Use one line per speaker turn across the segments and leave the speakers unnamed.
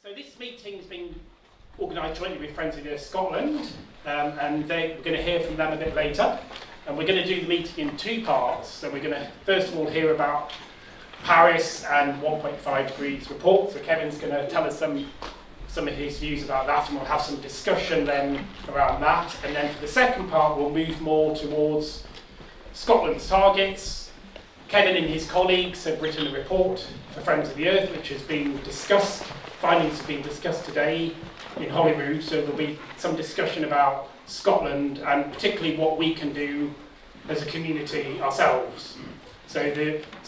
So this meeting's been organised jointly with Friends of the Earth Scotland, and we're going to hear from them a bit later. And we're going to do the meeting in two parts. So we're going to first of all hear about Paris and 1.5 degrees report. So Kevin's going to tell us some of his views about that, and we'll have some discussion then around that. And then for the second part, we'll move more towards Scotland's targets. Kevin and his colleagues have written a report for Friends of the Earth, which has been discussed. Findings have been discussed today in Holyrood, so there'll be some discussion about Scotland and particularly what we can do as a community ourselves. So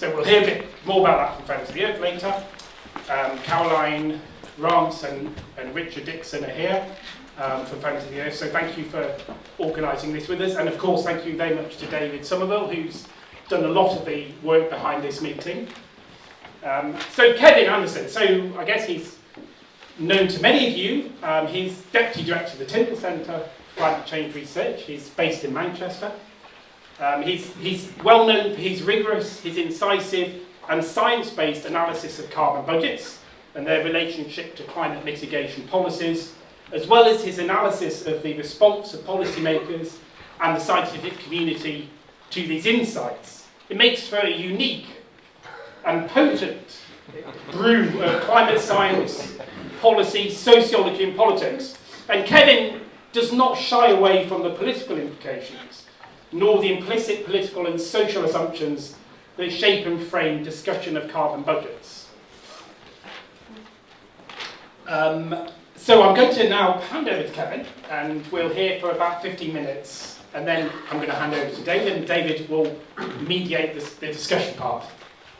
we'll hear a bit more about that from Friends of the Earth later. Caroline Rance and Richard Dixon are here from Friends of the Earth, so thank you for organising this with us, and of course thank you very much to David Somerville, who's done a lot of the work behind this meeting. So Kevin Anderson, so I guess he's known to many of you. He's Deputy Director of the Tyndall Centre for Climate Change Research. He's based in Manchester. He's well known for his rigorous, his incisive and science-based analysis of carbon budgets and their relationship to climate mitigation policies, as well as his analysis of the response of policymakers and the scientific community to these insights. It makes for a unique and potent brew of climate science, policy, sociology and politics. And Kevin does not shy away from the political implications, nor the implicit political and social assumptions that shape and frame discussion of carbon budgets. So I'm going to now hand over to Kevin, and we'll hear for about 15 minutes, and then I'm going to hand over to David, and David will mediate the discussion part.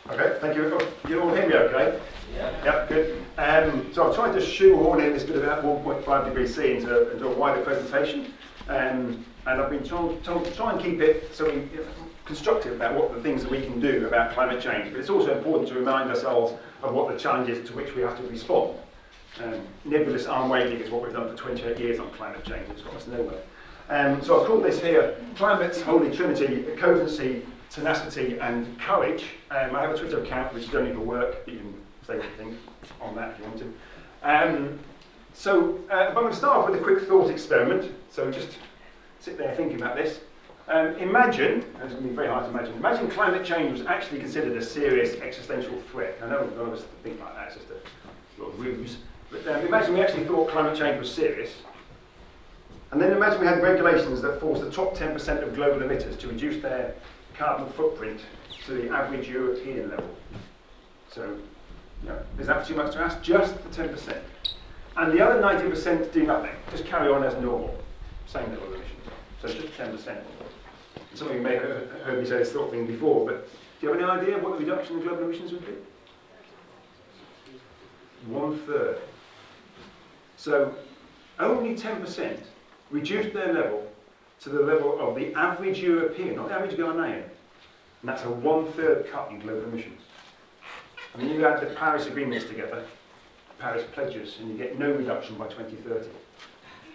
Okay, thank you. You all hear me okay?
Yeah.
Yep, good. So I've tried to shoehorn in this bit about 1.5 degrees C into a wider presentation, and I've been told to try and keep it so constructive about what the things that we can do about climate change, but it's also important to remind ourselves of what the challenges to which we have to respond. Nebulous arm waving is what we've done for 28 years on climate change. It's got us nowhere. So I've called this here Climate's Holy Trinity: cogency, tenacity and courage. I have a Twitter account which is only for work. You can say what you think on that if you want to. But I'm going to start off with a quick thought experiment. So just sit there thinking about this. Imagine, and it's going to be very hard to imagine climate change was actually considered a serious existential threat. I know none of us think like that, it's just a sort of ruse. But imagine we actually thought climate change was serious. And then imagine we had regulations that forced the top 10% of global emitters to reduce their carbon footprint to the average European level. So, is that too much to ask? Just the 10%. And the other 90% do nothing, just carry on as normal. Same level of emissions. So just 10%. Some of you may have heard me say this sort of thing before, but do you have any idea what the reduction in global emissions would be? 1/3. So only 10% reduced their level to the level of the average European, not the average Ghanaian. And that's a 1/3 cut in global emissions. I mean, you add the Paris agreements together, Paris pledges, and you get no reduction by 2030.
Are you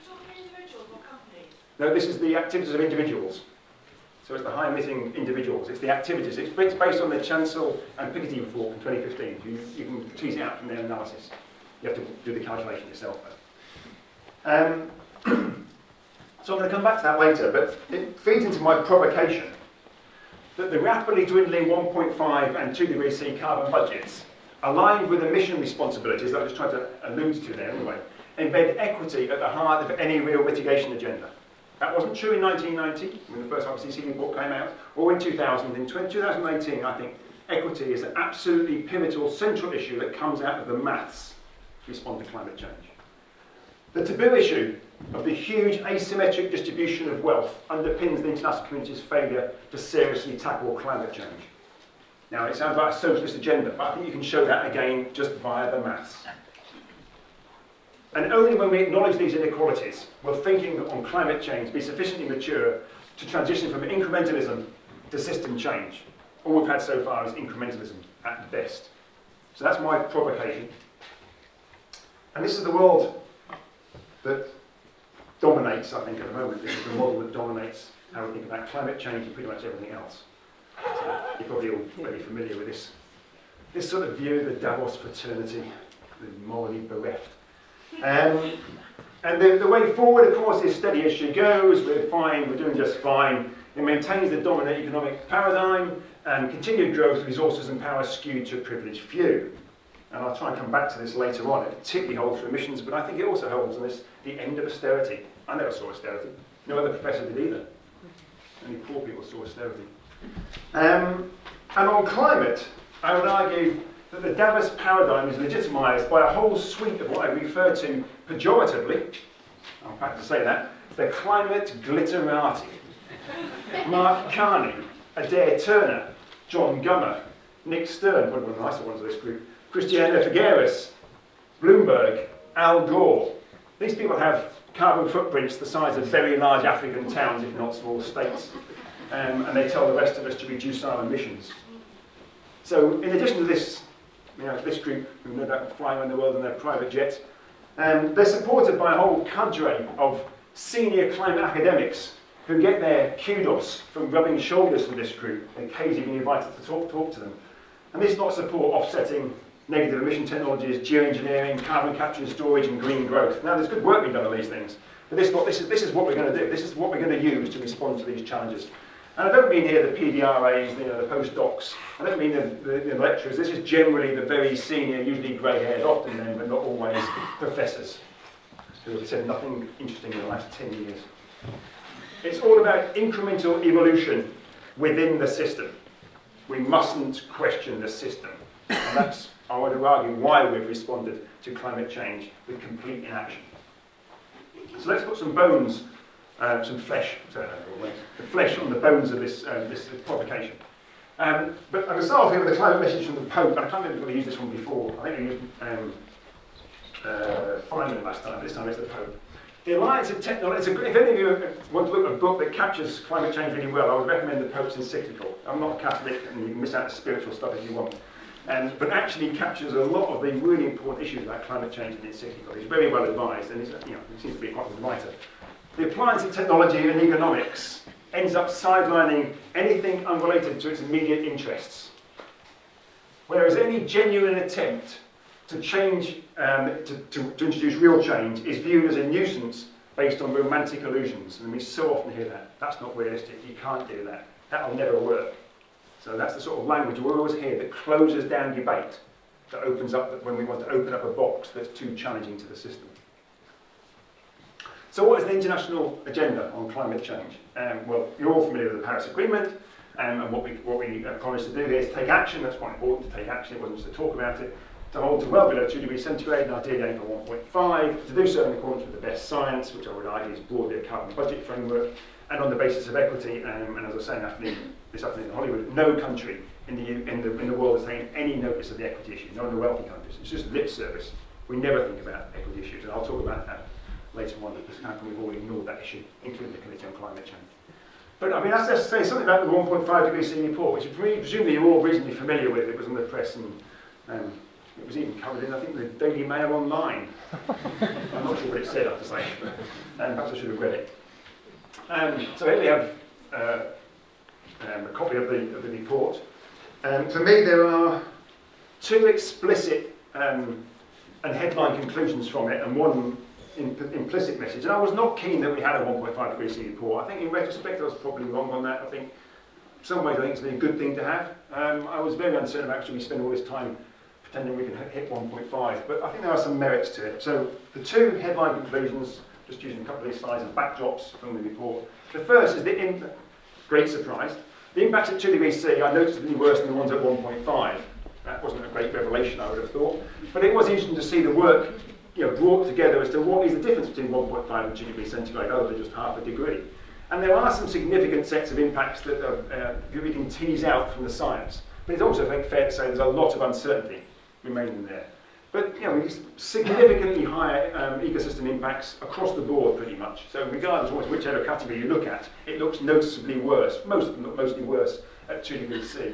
talking individuals or companies?
No, this is the activities of individuals. So it's the high emitting individuals. It's the activities. It's based on the Chancel and Piketty report from 2015. You can tease it out from their analysis. You have to do the calculation yourself, though. So I'm going to come back to that later, but it feeds into my provocation that the rapidly dwindling 1.5 and 2 degrees C carbon budgets, aligned with emission responsibilities that I just tried to allude to there anyway, embed equity at the heart of any real mitigation agenda. That wasn't true in 1990, when the first IPCC report came out, or in 2000. In 2018, I think equity is an absolutely pivotal central issue that comes out of the maths to respond to climate change. The taboo issue of the huge asymmetric distribution of wealth underpins the international community's failure to seriously tackle climate change. Now, it sounds like a socialist agenda, but I think you can show that again just via the maths. And only when we acknowledge these inequalities will thinking on climate change be sufficiently mature to transition from incrementalism to system change. All we've had so far is incrementalism at best. So that's my provocation. And this is the world that dominates, I think, at the moment. This is the model that dominates how we think about climate change and pretty much everything else. So you're probably all very familiar with this sort of view, the Davos fraternity, morally bereft. And the way forward, of course, is steady as she goes. We're fine, we're doing just fine. It maintains the dominant economic paradigm and continued growth, resources and power skewed to a privileged few. And I'll try and come back to this later on. It particularly holds for emissions, but I think it also holds on this, the end of austerity. I never saw austerity. No other professor did either. Only poor people saw austerity. And on climate, I would argue that the Davos paradigm is legitimised by a whole suite of what I refer to pejoratively, I'm back to say that, the climate glitterati. Mark Carney, Adair Turner, John Gummer, Nick Stern, one of the nicer ones of this group, Christiana Figueres, Bloomberg, Al Gore. These people have carbon footprints the size of very large African towns, if not small states. And they tell the rest of us to reduce our emissions. So in addition to this, this group, who no doubt fly around the world in their private jets, they're supported by a whole cadre of senior climate academics who get their kudos from rubbing shoulders with this group and occasionally being invited to talk to them. And this not support offsetting negative emission technologies, geoengineering, carbon capture and storage, and green growth. Now, there's good work being done on these things, but this is what we're going to do. This is what we're going to use to respond to these challenges. And I don't mean here the PDRAs, the postdocs. I don't mean the lecturers. This is generally the very senior, usually grey-haired, often men, but not always, professors who have said nothing interesting in the last 10 years. It's all about incremental evolution within the system. We mustn't question the system. And that's, I would argue, why we've responded to climate change with complete inaction. So let's put some bones, some flesh, the flesh on the bones of this provocation. But I'm going to start off here with a climate message from the Pope. I can't remember if we used this one before. I think we used Feynman last time, but this time it's the Pope. The Alliance of Technology, if any of you want to look at a book that captures climate change really well, I would recommend the Pope's encyclical. I'm not a Catholic, and you can miss out the spiritual stuff if you want. But actually captures a lot of the really important issues about climate change in the encyclical. He's very well advised, and he seems to be quite a good writer. The appliance of technology and economics ends up sidelining anything unrelated to its immediate interests. Whereas any genuine attempt to change, to introduce real change is viewed as a nuisance based on romantic illusions. And we so often hear that. That's not realistic, you can't do that. That'll never work. So that's the sort of language we always hear that closes down debate, that opens up, when we want to open up a box that's too challenging to the system. So what is the international agenda on climate change? Well, you're all familiar with the Paris Agreement, and what we promised to do here is take action. That's quite important, to take action. It wasn't just to talk about it. To hold to well below 2 degrees centigrade, and ideally aim for 1.5. To do so in accordance with the best science, which I would argue is broadly a carbon budget framework, and on the basis of equity. And as I was saying this afternoon in Hollywood, no country in the world has taken any notice of the equity issue. None of the wealthy countries. It's just lip service. We never think about equity issues, and I'll talk about that later on. Because how come we've all ignored that issue, including the Committee on Climate Change. But I mean, that's to say something about the 1.5 degree C report, which presumably you're all reasonably familiar with. It was in the press, and it was even covered in, I think, the Daily Mail online. I'm not sure what it said, I have to say, and perhaps I should have read it. So here we have a copy of the report. For me, there are two explicit and headline conclusions from it, and one implicit message. And I was not keen that we had a 1.5 degree C report. I think in retrospect I was probably wrong on that. I think in some ways I think it's been a good thing to have. I was very uncertain about should we spend all this time pretending we can hit 1.5, but I think there are some merits to it. So the two headline conclusions, just using a couple of these slides as backdrops from the report. The first is the great surprise. The impacts at 2 degrees C I noticed to be worse than the ones at 1.5. That wasn't a great revelation, I would have thought, but it was interesting to see the work brought together as to what is the difference between 1.5 and 2 degrees centigrade, other than just half a degree. And there are some significant sets of impacts that we can tease out from the science. But it's also, I think, fair to say there's a lot of uncertainty remaining there. But significantly higher ecosystem impacts across the board, pretty much. So regardless of whichever category you look at, it looks noticeably worse, mostly worse at 2 degrees C.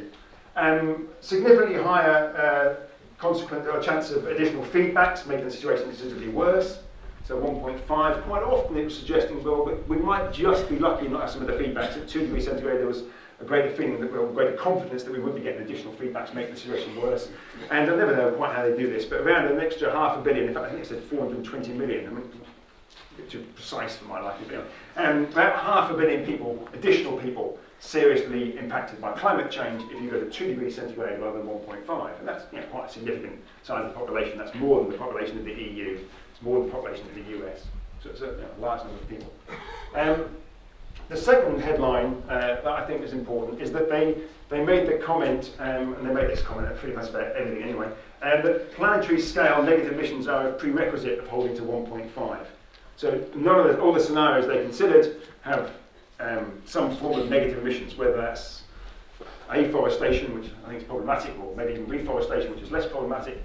Significantly higher consequent or chance of additional feedbacks, making the situation considerably worse. So 1.5, quite often it was suggesting, well, we might just be lucky not have some of the feedbacks. At 2 degrees centigrade, there was a greater feeling that we're greater confidence that we would be getting additional feedback to make the situation worse. And I never know quite how they do this, but around an extra $500 million, in fact I think it said 420 million, I mean, a bit too precise for my liking, but about 500 million people, additional people, seriously impacted by climate change if you go to 2 degrees centigrade rather than 1.5. And that's quite a significant size of the population. That's more than the population of the EU. It's more than the population of the US. So it's a large number of people. The second headline that I think is important is that they made the comment, and they made this comment pretty much about everything anyway, that planetary scale negative emissions are a prerequisite of holding to 1.5. So all the scenarios they considered have some form of negative emissions, whether that's afforestation, which I think is problematic, or maybe even reforestation, which is less problematic,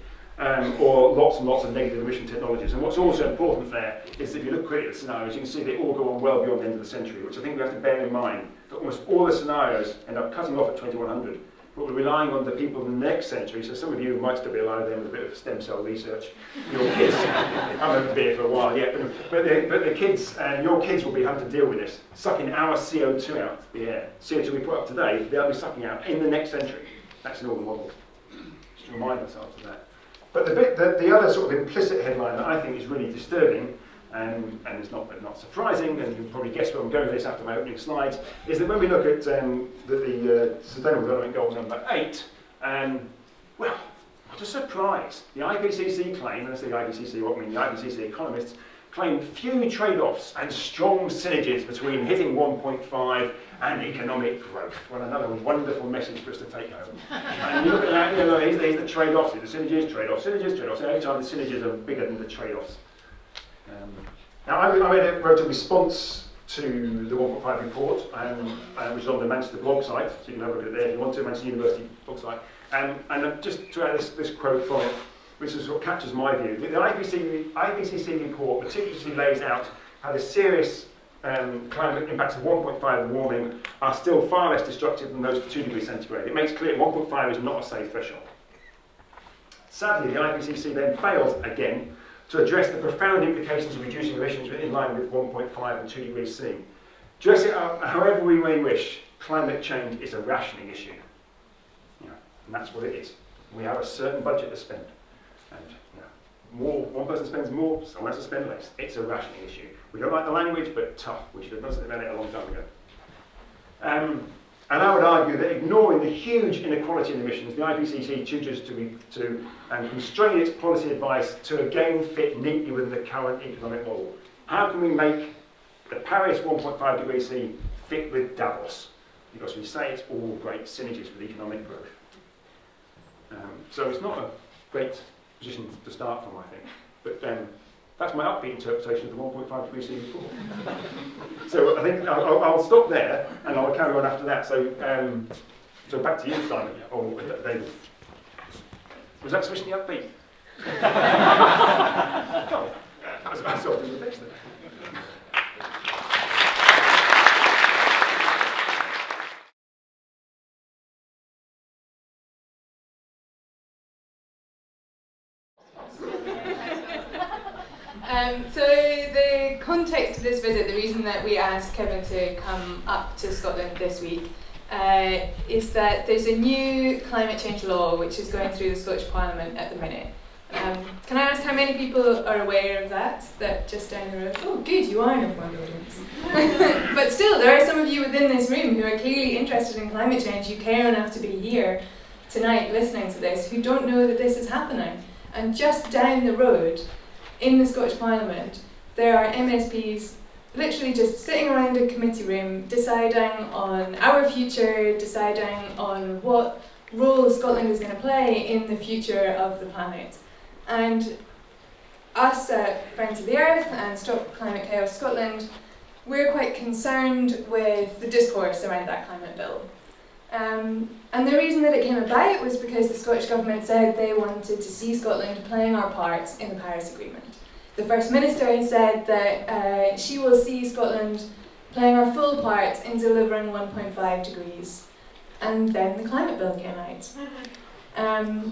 or lots and lots of negative emission technologies. And what's also important there is if you look quickly at the scenarios, you can see they all go on well beyond the end of the century, which I think we have to bear in mind, that almost all the scenarios end up cutting off at 2100. But we're relying on the people in the next century, so some of you might still be alive then with a bit of stem cell research. Your kids, I haven't been here for a while yet, but the kids, your kids will be having to deal with this, sucking our CO2 out of the air. CO2 we put up today, they'll be sucking out in the next century. That's in all the models. Just to remind ourselves of that. But the other sort of implicit headline that I think is really disturbing, and it's not surprising, and you can probably guess where I'm going with this after my opening slides, is that when we look at the Sustainable Development Goals number 8, well, what a surprise. The IPCC claim, and I say the IPCC, what I mean, the IPCC economists claim few trade-offs and strong synergies between hitting 1.5 and economic growth. Well, another wonderful message for us to take home. And you look at that, here's the trade-offs, the synergies, trade-offs, synergies, trade-offs, and every time the synergies are bigger than the trade-offs. Now, I wrote a response to the 1.5 report, which is on the Manchester blog site, so you can have a look at it there if you want to, Manchester University blog site. And just to add this quote from it, which sort of captures my view. The IPCC report particularly lays out how the serious climate impacts of 1.5 warming are still far less destructive than those for 2 degrees centigrade. It makes clear 1.5 is not a safe threshold. Sadly, the IPCC then failed again to address the profound implications of reducing emissions in line with 1.5 and 2 degrees C. Dress it up however we may wish, climate change is a rationing issue. And that's what it is. We have a certain budget to spend. And one person spends more, someone else to spend less. It's a rationing issue. We don't like the language, but tough. We should have done something about it a long time ago. And I would argue that ignoring the huge inequality in emissions, the IPCC chooses to constrain its policy advice to again fit neatly within the current economic model. How can we make the Paris 1.5 degrees C fit with Davos? Because we say it's all great synergies with economic growth. So it's not a great position to start from, I think. But that's my upbeat interpretation of the 1.5 degrees C report. So I think I'll stop there, and I'll carry on after that. So back to you, Simon, or David. Was that sufficiently upbeat? Oh, that was about sort of the best then.
So the context of this visit, the reason that we asked Kevin to come up to Scotland this week, is that there's a new climate change law which is going through the Scottish Parliament at the minute. Can I ask how many people are aware of that just down the road? Oh, good, you are enough one audience. But still, there are some of you within this room who are clearly interested in climate change. You care enough to be here tonight listening to this, who don't know that this is happening. And just down the road, in the Scottish Parliament, there are MSPs literally just sitting around a committee room deciding on our future, deciding on what role Scotland is going to play in the future of the planet. And us at Friends of the Earth and Stop Climate Chaos Scotland, we're quite concerned with the discourse around that climate bill. And the reason that it came about was because the Scottish Government said they wanted to see Scotland playing our parts in the Paris Agreement. The First Minister has said that she will see Scotland playing our full part in delivering 1.5 degrees. And then the climate bill came out.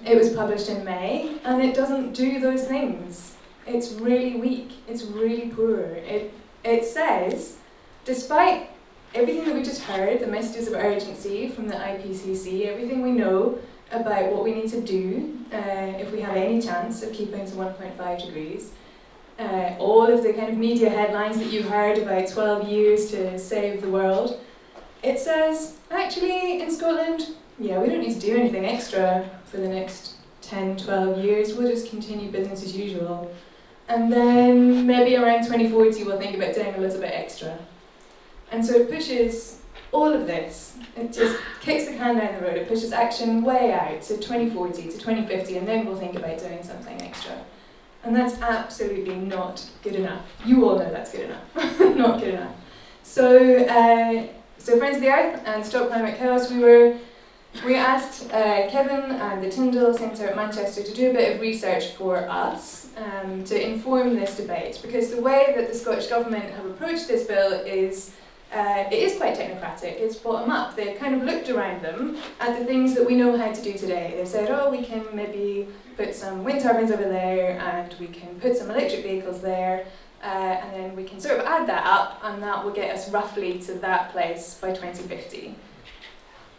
It was published in May, and it doesn't do those things. It's really weak, it's really poor. It says, despite everything that we just heard, the messages of urgency from the IPCC, everything we know about what we need to do if we have any chance of keeping to 1.5 degrees, all of the kind of media headlines that you've heard about 12 years to save the world, it says, actually, in Scotland, yeah, we don't need to do anything extra for the next 10, 12 years, we'll just continue business as usual. And then maybe around 2040 we'll think about doing a little bit extra. And so it pushes all of this, it just kicks the can down the road, it pushes action way out to 2040, to 2050, and then we'll think about doing something extra. And that's absolutely not good enough. You all know that's good enough, not good enough. So, so Friends of the Earth and Stop Climate Chaos, we asked Kevin and the Tyndall Centre at Manchester to do a bit of research for us to inform this debate, because the way that the Scottish Government have approached this bill is it is quite technocratic, it's bottom up. They've kind of looked around them at the things that we know how to do today. They've said, oh, we can maybe put some wind turbines over there, and we can put some electric vehicles there, and then we can sort of add that up, and that will get us roughly to that place by 2050.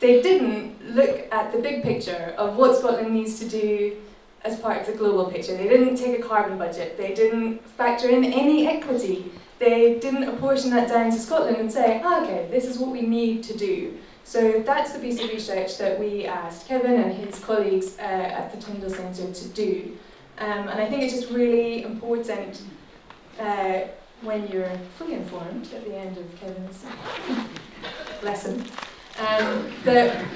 They didn't look at the big picture of what Scotland needs to do as part of the global picture. They didn't take a carbon budget, they didn't factor in any equity, they didn't apportion that down to Scotland and say, oh, okay, this is what we need to do. So that's the piece of research that we asked Kevin and his colleagues at the Tyndall Centre to do. And I think it's just really important when you're fully informed at the end of Kevin's lesson, that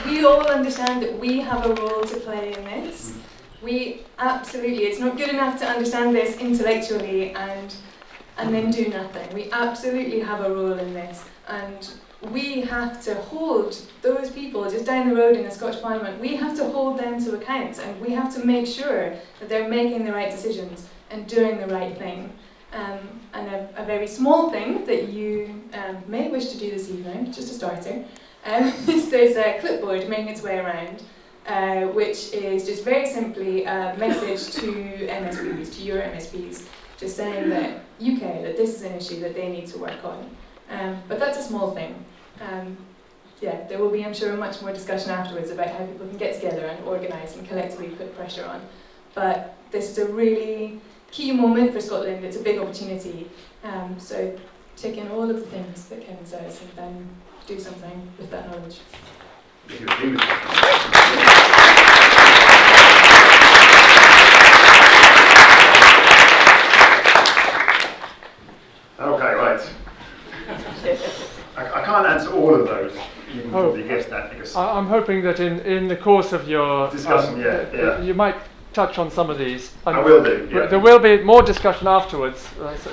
we all understand that we have a role to play in this. We absolutely, it's not good enough to understand this intellectually and then do nothing. We absolutely have a role in this, and we have to hold those people just down the road in the Scottish Parliament, we have to hold them to account, and we have to make sure that they're making the right decisions and doing the right thing. And a very small thing that you may wish to do this evening, just a starter, is there's a clipboard making its way around, which is just very simply a message to MSPs, to your MSPs, just saying that UK, that this is an issue that they need to work on. But that's a small thing. Yeah, there will be, I'm sure, much more discussion afterwards about how people can get together and organise and collectively put pressure on. But this is a really key moment for Scotland, it's a big opportunity. So take in all of the things that Kevin says and then do something with that knowledge.
Okay, right. I can't answer all of those. You can probably guess that because
I'm hoping that in the course of your
discussion,
you might touch on some of these.
I will do. Yeah.
There will be more discussion afterwards.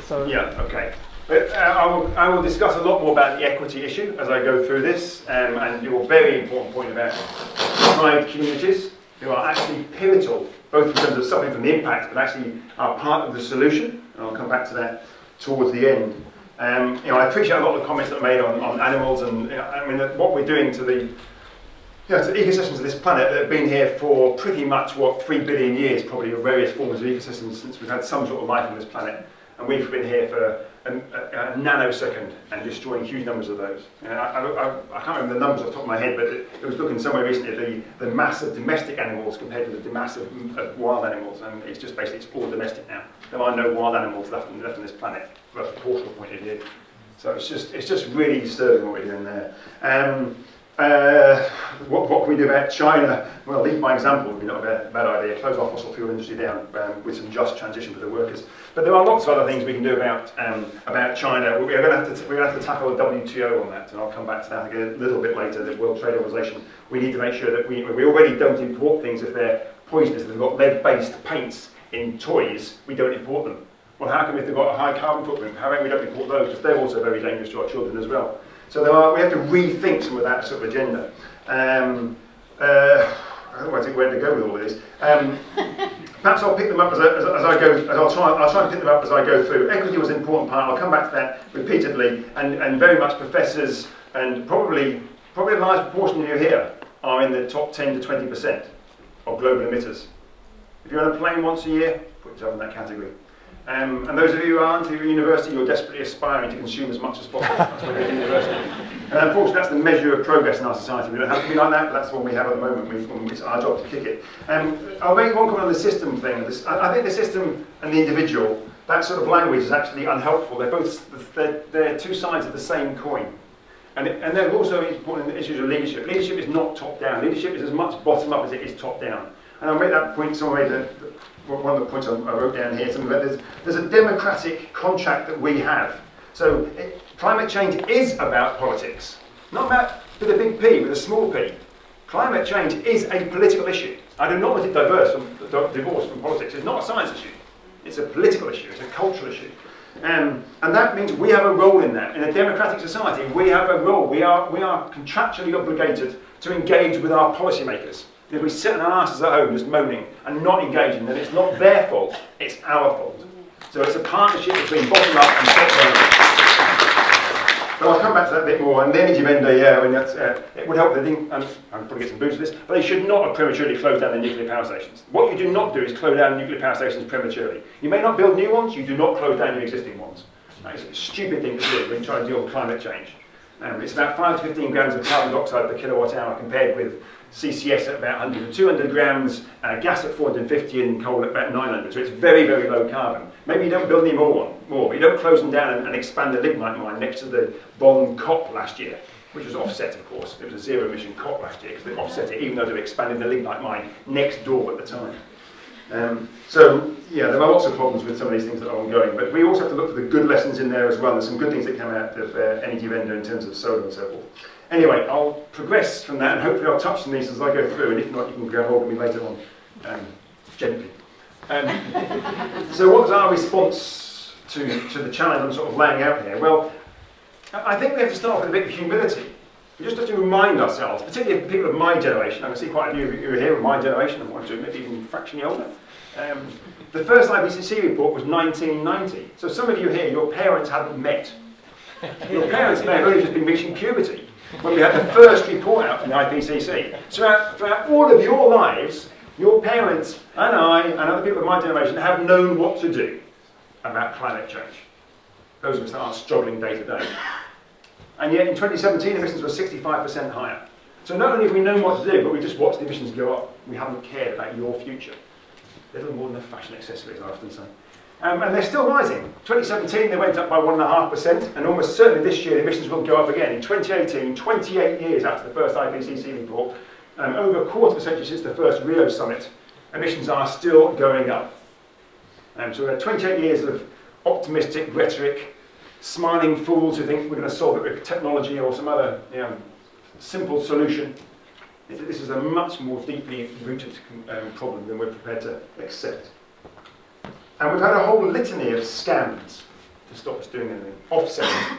So
yeah, okay. But I will discuss a lot more about the equity issue as I go through this, and your very important point about tribe communities who are actually pivotal, both in terms of suffering from the impact, but actually are part of the solution. And I'll come back to that towards the end. I appreciate a lot of the comments that are made on animals, and I mean what we're doing to the to ecosystems of this planet that have been here for pretty much 3 billion years, probably, of various forms of ecosystems since we've had some sort of life on this planet, and we've been here for a nanosecond and destroying huge numbers of those. I can't remember the numbers off the top of my head, but it was looking somewhere recently at the mass of domestic animals compared to the mass of wild animals, and it's just basically it's all domestic now. There are no wild animals left on this planet from a proportional point of view. So it's just really disturbing what we're doing there. What can we do about China? Well, lead by example would be not a bad idea. Close our fossil fuel industry down with some just transition for the workers. But there are lots of other things we can do about China. We're going to have to tackle the WTO on that, and I'll come back to that again a little bit later. The World Trade Organization. We need to make sure that we already don't import things if they're poisonous. If they've got lead-based paints in toys, we don't import them. Well, how come if they've got a high carbon footprint? How come we don't import those? Because they're also very dangerous to our children as well. So we have to rethink some of that sort of agenda. I don't know where to go with all this. Perhaps I'll pick them up as I go. I'll try and pick them up as I go through. Equity was an important part. I'll come back to that repeatedly, and very much professors and probably a large proportion of you here are in the top 10 to 20% of global emitters. If you're on a plane once a year, put yourself in that category. And those of you who aren't at university, you're desperately aspiring to consume as much as possible. That's why you're at university. And unfortunately, that's the measure of progress in our society. We don't have to be like that, but that's the one we have at the moment. It's our job to kick it. I'll make one comment on the system thing. I think the system and the individual, that sort of language is actually unhelpful. They're two sides of the same coin. And there are also important issues of leadership. Leadership is not top-down. Leadership is as much bottom-up as it is top-down. And I'll make that point some way that one of the points I wrote down here. There's a democratic contract that we have. So climate change is about politics. Not about with a big P, with a small p. Climate change is a political issue. I do not want it divorced from politics. It's not a science issue. It's a political issue. It's a cultural issue. And that means we have a role in that. In a democratic society, we have a role. We are contractually obligated to engage with our policymakers. If we sit on our asses at home just moaning and not engaging, then it's not their fault, it's our fault. So it's a partnership between bottom up and top down. But I'll come back to that a bit more. And the energy vendor, yeah, I mean, it would help. I'll probably get some boost for this, but they should not have prematurely closed down the nuclear power stations. What you do not do is close down nuclear power stations prematurely. You may not build new ones, you do not close down your existing ones. That is a stupid thing to do when you try to deal with climate change. It's about 5 to 15 grams of carbon dioxide per kilowatt hour compared with CCS at about 100 to 200 grams, gas at 450 and coal at about 900. So it's very, very low carbon. Maybe you don't build any more, but you don't close them down and expand the lignite mine next to the Bonn COP last year, which was offset, of course. It was a zero emission COP last year because they offset it, even though they were expanding the lignite mine next door at the time. So, yeah, there are lots of problems with some of these things that are ongoing, but we also have to look for the good lessons in there as well. There's some good things that come out of energy vendor in terms of solar and so forth. Anyway, I'll progress from that, and hopefully I'll touch on these as I go through, and if not, you can grab hold of me later on, gently. So what was our response to the challenge I'm sort of laying out here? Well, I think we have to start with a bit of humility. We just have to remind ourselves, particularly people of my generation. I can see quite a few of you are here of my generation, and one or two, maybe even fractionally older. The first IPCC report was 1990. So some of you here, your parents hadn't met. Your parents may have only just been reaching puberty when we had the first report out from the IPCC. So throughout all of your lives, your parents and I and other people of my generation have known what to do about climate change. Those of us that are struggling day to day. And yet in 2017, emissions were 65% higher. So not only have we known what to do, but we just watched the emissions go up. We haven't cared about your future. Little more than a fashion accessory, as I often say. And they're still rising. 2017, they went up by 1.5%, and almost certainly this year, the emissions will go up again. In 2018, 28 years after the first IPCC report, over a quarter of a century since the first Rio summit, emissions are still going up. So we had 28 years of optimistic rhetoric, smiling fools who think we're going to solve it with technology or some other simple solution. This is a much more deeply rooted problem than we're prepared to accept. And we've had a whole litany of scams to stop us doing anything. Offsetting.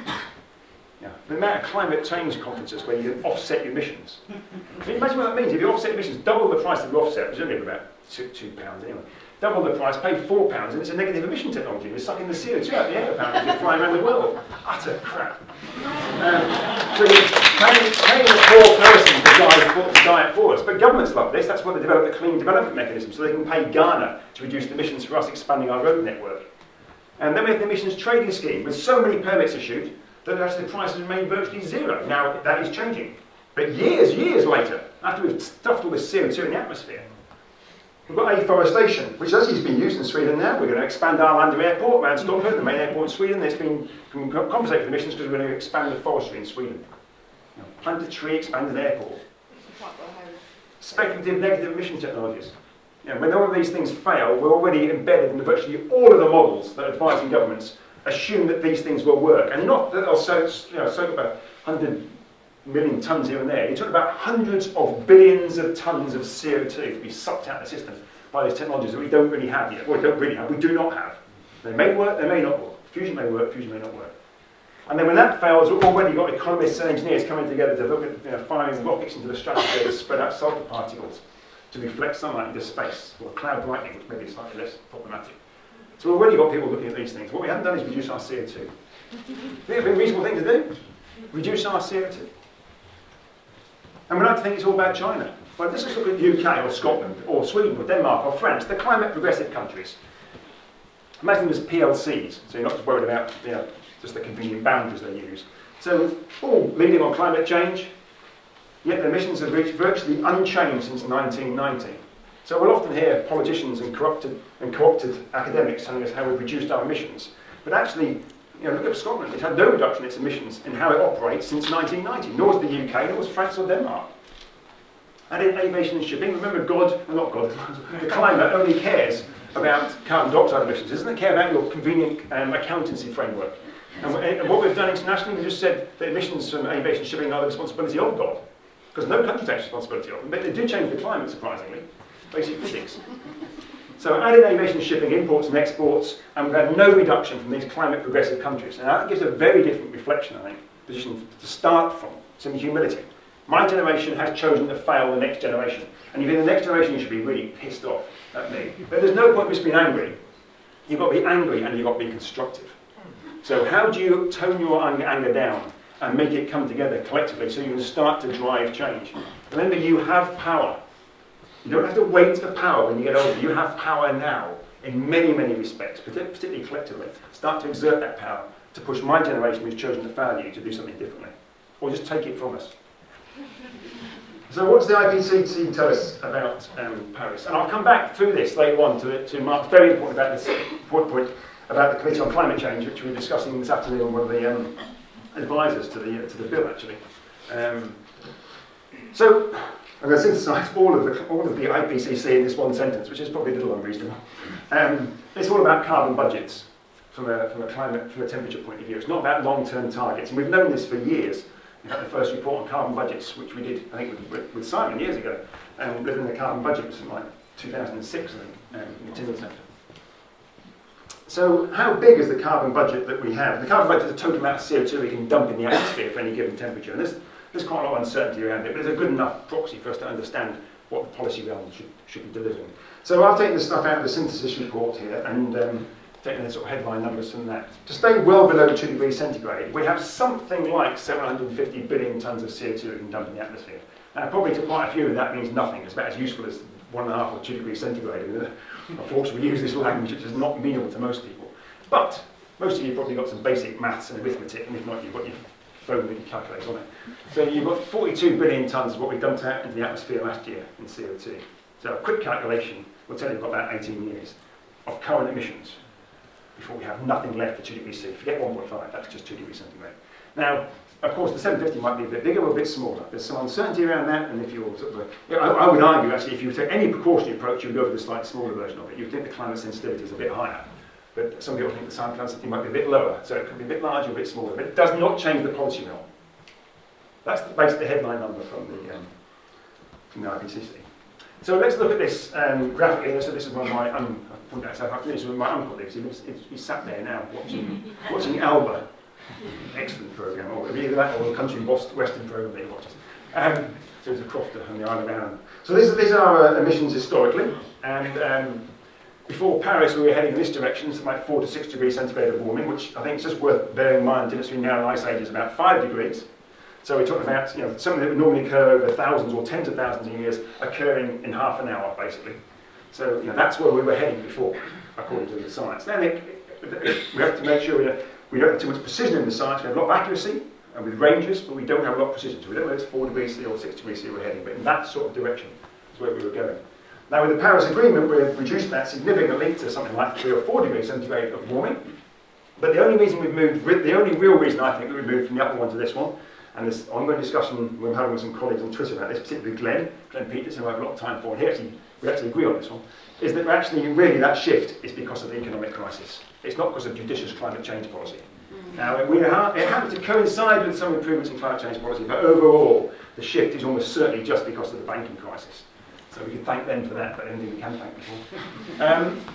The amount of climate change conferences where you offset your emissions. Can you imagine what that means? If you offset emissions, double the price of your offset, which is only about £2 anyway. Double the price, pay £4, and it's a negative emission technology. You're sucking the CO2 out of the air, apparently, you're flying around the world. Utter crap. So you're paying a poor person to die it for us. But governments love this. That's why they developed the clean development mechanism, so they can pay Ghana to reduce the emissions for us expanding our road network. And then we have the emissions trading scheme, with so many permits issued that actually the prices remain virtually zero. Now, that is changing. But years later, after we've stuffed all this CO2 in the atmosphere, we've got afforestation, which actually has been used in Sweden now. We're going to expand Arlanda Airport around Stockholm, the main airport in Sweden. There's been compensated for emissions because we're going to expand the forestry in Sweden. Plant a tree, expand an airport. Speculative negative emission technologies. When all of these things fail, we're already embedded in virtually all of the models that advising governments assume that these things will work. And not that they'll soak about 100 million tonnes here and there. You're talking about hundreds of billions of tonnes of CO2 to be sucked out of the system by these technologies that we don't really have yet. Well, we do not have. They may work, they may not work. Fusion may work, fusion may not work. And then when that fails, we've already got economists and engineers coming together to look at firing rockets into the stratosphere to spread out sulfur particles to reflect sunlight into space, or cloud brightening, which may be slightly less problematic. So we've already got people looking at these things. What we haven't done is reduce our CO2. Think it'd be a reasonable thing to do? Reduce our CO2. And we like to think it's all about China. Well, let's look at the UK or Scotland or Sweden or Denmark or France, the climate progressive countries. Imagine them as PLCs, so you're not just worried about just the convenient boundaries they use. So all leading on climate change, yet their emissions have reached virtually unchanged since 1990. So we'll often hear politicians and co-opted academics telling us how we've reduced our emissions. But actually, look at Scotland. It's had no reduction in its emissions in how it operates since 1990. Nor is the UK, nor is France or Denmark. And in aviation and shipping, remember the climate only cares about carbon dioxide emissions. It doesn't care about your convenient accountancy framework. And what we've done internationally, we just said that emissions from aviation and shipping are the responsibility of God. Because no country takes responsibility of them. But they do change the climate, surprisingly. Basic physics. So add in aviation and shipping, imports and exports, and we've had no reduction from these climate progressive countries. And that gives a very different reflection, I think, position to start from. Some humility. My generation has chosen to fail the next generation. And if you're the next generation, you should be really pissed off at me. But there's no point in just being angry. You've got to be angry and you've got to be constructive. So how do you tone your anger down and make it come together collectively so you can start to drive change? Remember, you have power. You don't have to wait for power when you get older. You have power now in many, many respects, particularly collectively. Start to exert that power to push my generation who's chosen to fail you to do something differently. Or just take it from us. So what's the IPCC tell us about Paris? And I'll come back through this later on to Mark's very important about this point about the Committee on Climate Change, which we're discussing this afternoon, one of the advisors to the bill, actually. So I'm going to synthesise all of the IPCC in this one sentence, which is probably a little unreasonable. It's all about carbon budgets from a temperature point of view. It's not about long-term targets, and we've known this for years. In fact, the first report on carbon budgets, which we did, I think, with Simon years ago, living the carbon budget was in like 2006, I think, in the Timber Centre. So how big is the carbon budget that we have? The carbon budget is the total amount of CO2 we can dump in the atmosphere for any given temperature. And there's quite a lot of uncertainty around it, but it's a good enough proxy for us to understand what the policy realm should be delivering. So I'll take this stuff out of the synthesis report here and taking the sort of headline numbers from that. To stay well below 2 degrees centigrade, we have something like 750 billion tonnes of CO2 we can dump in the atmosphere. Now, probably to quite a few of that means nothing. It's about as useful as 1.5 or 2 degrees centigrade. Unfortunately, we use this language which is not meanable to most people. But most of you probably got some basic maths and arithmetic, and if not, you've got your phone with your calculator on it. So you've got 42 billion tonnes of what we dumped out into the atmosphere last year in CO2. So a quick calculation will tell you we've got about 18 years of current emissions before we have nothing left for 2 degrees C. Forget 1.5, that's just 2 degrees centigrade. Now, of course, the 750 might be a bit bigger or a bit smaller. There's some uncertainty around that, and if you're sort of, I would argue actually, if you take any precautionary approach, you would go for the slightly smaller version of it. You'd think the climate sensitivity is a bit higher, but some people think the climate sensitivity might be a bit lower, so it could be a bit larger or a bit smaller, but it does not change the policy realm. That's basically the headline number from the IPCC. So let's look at this graphically. So this is one of my this is my uncle lives. He's sat there now watching Alba. Excellent programme, or either that or the country western programme that he watches. So it's a crofter on the Isle of Arran. So these are our emissions historically, and before Paris we were heading in this direction, so like 4 to 6 degrees centigrade of warming, which I think is just worth bearing in mind. Between now and ice age is about 5 degrees. So we're talking about something that would normally occur over thousands or tens of thousands of years occurring in half an hour, basically. So that's where we were heading before, according to the science. Then we have to make sure we don't have too much precision in the science. We have a lot of accuracy and with ranges, but we don't have a lot of precision. So we don't know if it's 4 degrees C or 6 degrees C we're heading, but in that sort of direction is where we were going. Now with the Paris Agreement, we've reduced that significantly to something like 3 or 4 degrees centigrade of warming. But the only reason we've moved, the only real reason I think that we've moved from the upper one to this one, and this ongoing discussion we're having with some colleagues on Twitter about this, particularly Glenn Peters, who I have a lot of time for, and we actually agree on this one, is that actually really that shift is because of the economic crisis. It's not because of judicious climate change policy. Now, it happens to coincide with some improvements in climate change policy, but overall, the shift is almost certainly just because of the banking crisis. So we can thank them for that, but I don't think we can thank them for.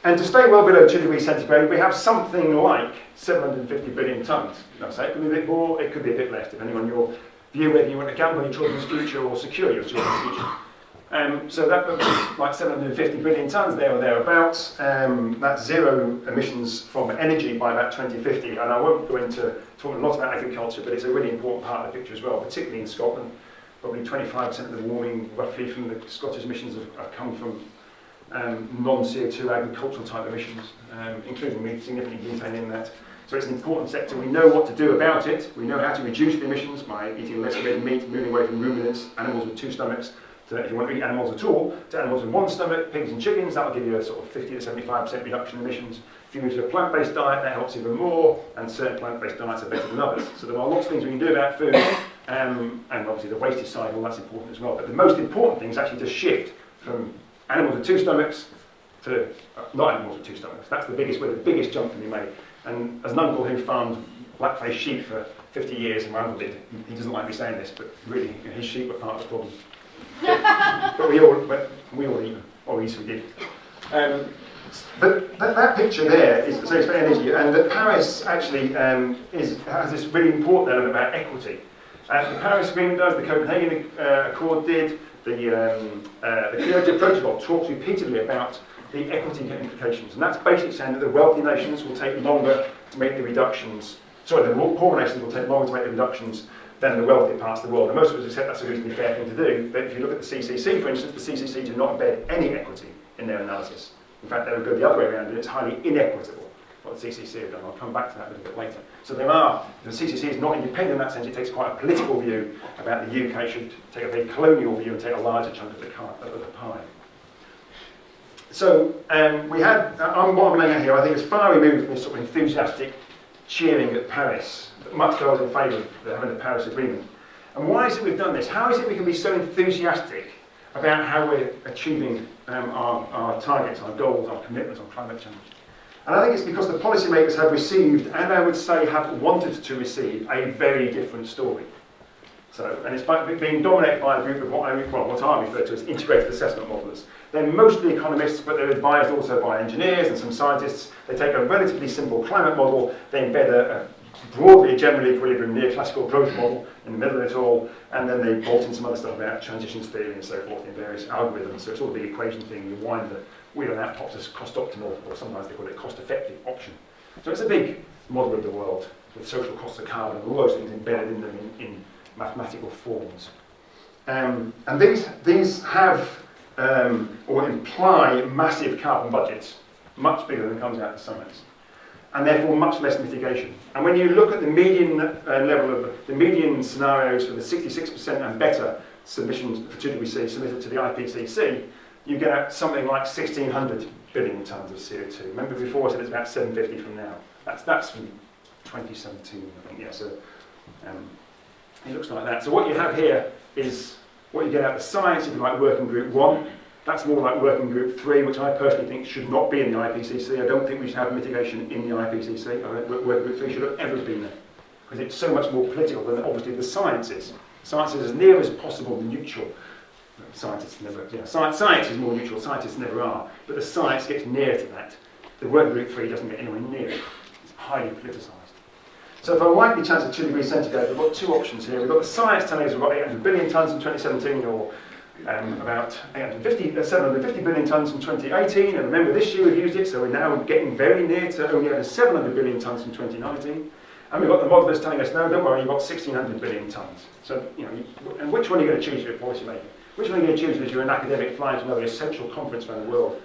And to stay well below 2 degrees centigrade, we have something like 750 billion tonnes. So it could be a bit more, it could be a bit less, depending on your view whether you want to gamble on your children's future or secure your children's future. So that looks like 750 billion tonnes there or thereabouts. That's zero emissions from energy by about 2050. And I won't go into talking a lot about agriculture, but it's a really important part of the picture as well, particularly in Scotland. Probably 25% of the warming, roughly, from the Scottish emissions have come from non-CO2 agricultural type emissions, including significant methane in that. So it's an important sector. We know what to do about it. We know how to reduce the emissions by eating less red meat, moving away from ruminants, animals with two stomachs, to, if you want to eat animals at all, to animals with one stomach, pigs and chickens. That'll give you a sort of 50 to 75% reduction in emissions. If you move to a plant-based diet, that helps even more, and certain plant-based diets are better than others. So there are lots of things we can do about food, and obviously the wastage cycle, that's important as well. But the most important thing is actually to shift from animals with two stomachs to not animals with two stomachs. That's the biggest, where the biggest jump can be made. And as an uncle who farmed black-faced sheep for 50 years, and my uncle did, he doesn't like me saying this, but really, his sheep were part of the problem. but we all eat them, or at least we did. But that picture there is, so it's very energy, and that Paris actually has this really important element about equity. The Paris Agreement does, the Copenhagen Accord did, the Kyoto Protocol talks repeatedly about the equity implications, and that's basically saying that the wealthy nations will take longer to make the reductions, sorry, the poor nations will take longer to make the reductions than the wealthy parts of the world. And most of us accept that's a reasonably fair thing to do, but if you look at the CCC, for instance, the CCC do not embed any equity in their analysis. In fact, they would go the other way around, and it's highly inequitable what the CCC have done. I'll come back to that a little bit later. So the CCC is not independent in that sense. It takes quite a political view about the UK should take a very colonial view and take a larger chunk of the pie. So we had, what I'm laying out here, I think is far removed from this sort of enthusiastic cheering at Paris. Much goes in favour of having the Paris Agreement. And why is it we've done this? How is it we can be so enthusiastic about how we're achieving our targets, our goals, our commitments on climate change? And I think it's because the policymakers have received, and I would say have wanted to receive, a very different story. So, and it's being dominated by a group of what I refer to as integrated assessment modelers. They're mostly economists, but they're advised also by engineers and some scientists. They take a relatively simple climate model, they embed a broadly generally equilibrium neoclassical growth model in the middle of it all, and then they bolt in some other stuff about transitions theory and so forth in various algorithms. So it's all a big equation thing. You wind the wheel and that pops as cost optimal, or sometimes they call it cost effective option. So it's a big model of the world with social costs of carbon and all those things embedded in them in mathematical forms. And these have or imply massive carbon budgets, much bigger than comes out of science, and therefore much less mitigation. And when you look at the median level of the median scenarios for the 66% and better submissions for 2 degrees C submitted to the IPCC, you get out something like 1,600 billion tonnes of CO2. Remember before I said it's about 750 from now. That's from 2017, I think. Yeah, so it looks like that. So what you have here is what you get out of science, if you like, working group 1. That's more like working group 3, which I personally think should not be in the IPCC. I don't think we should have mitigation in the IPCC. I think working group 3 should have ever been there, because it's so much more political than obviously the science is. Science is as near as possible neutral. Scientists never, science is more neutral, scientists never are, but the science gets near to that. The working group 3 doesn't get anywhere near it. It's highly politicized. So for a likely chance of 2 degrees centigrade, we've got two options here. We've got the science telling us we've got 800 billion tonnes in 2017, or about 750 billion tonnes in 2018. And remember, this year we've used it, so we're now getting very near to only over 700 billion tonnes in 2019. And we've got the modelers telling us, no, don't worry, you've got 1,600 billion tonnes. So, and which one are you going to choose for your policymaker? Which one are you going to choose as you're an academic flying to another essential conference around the world?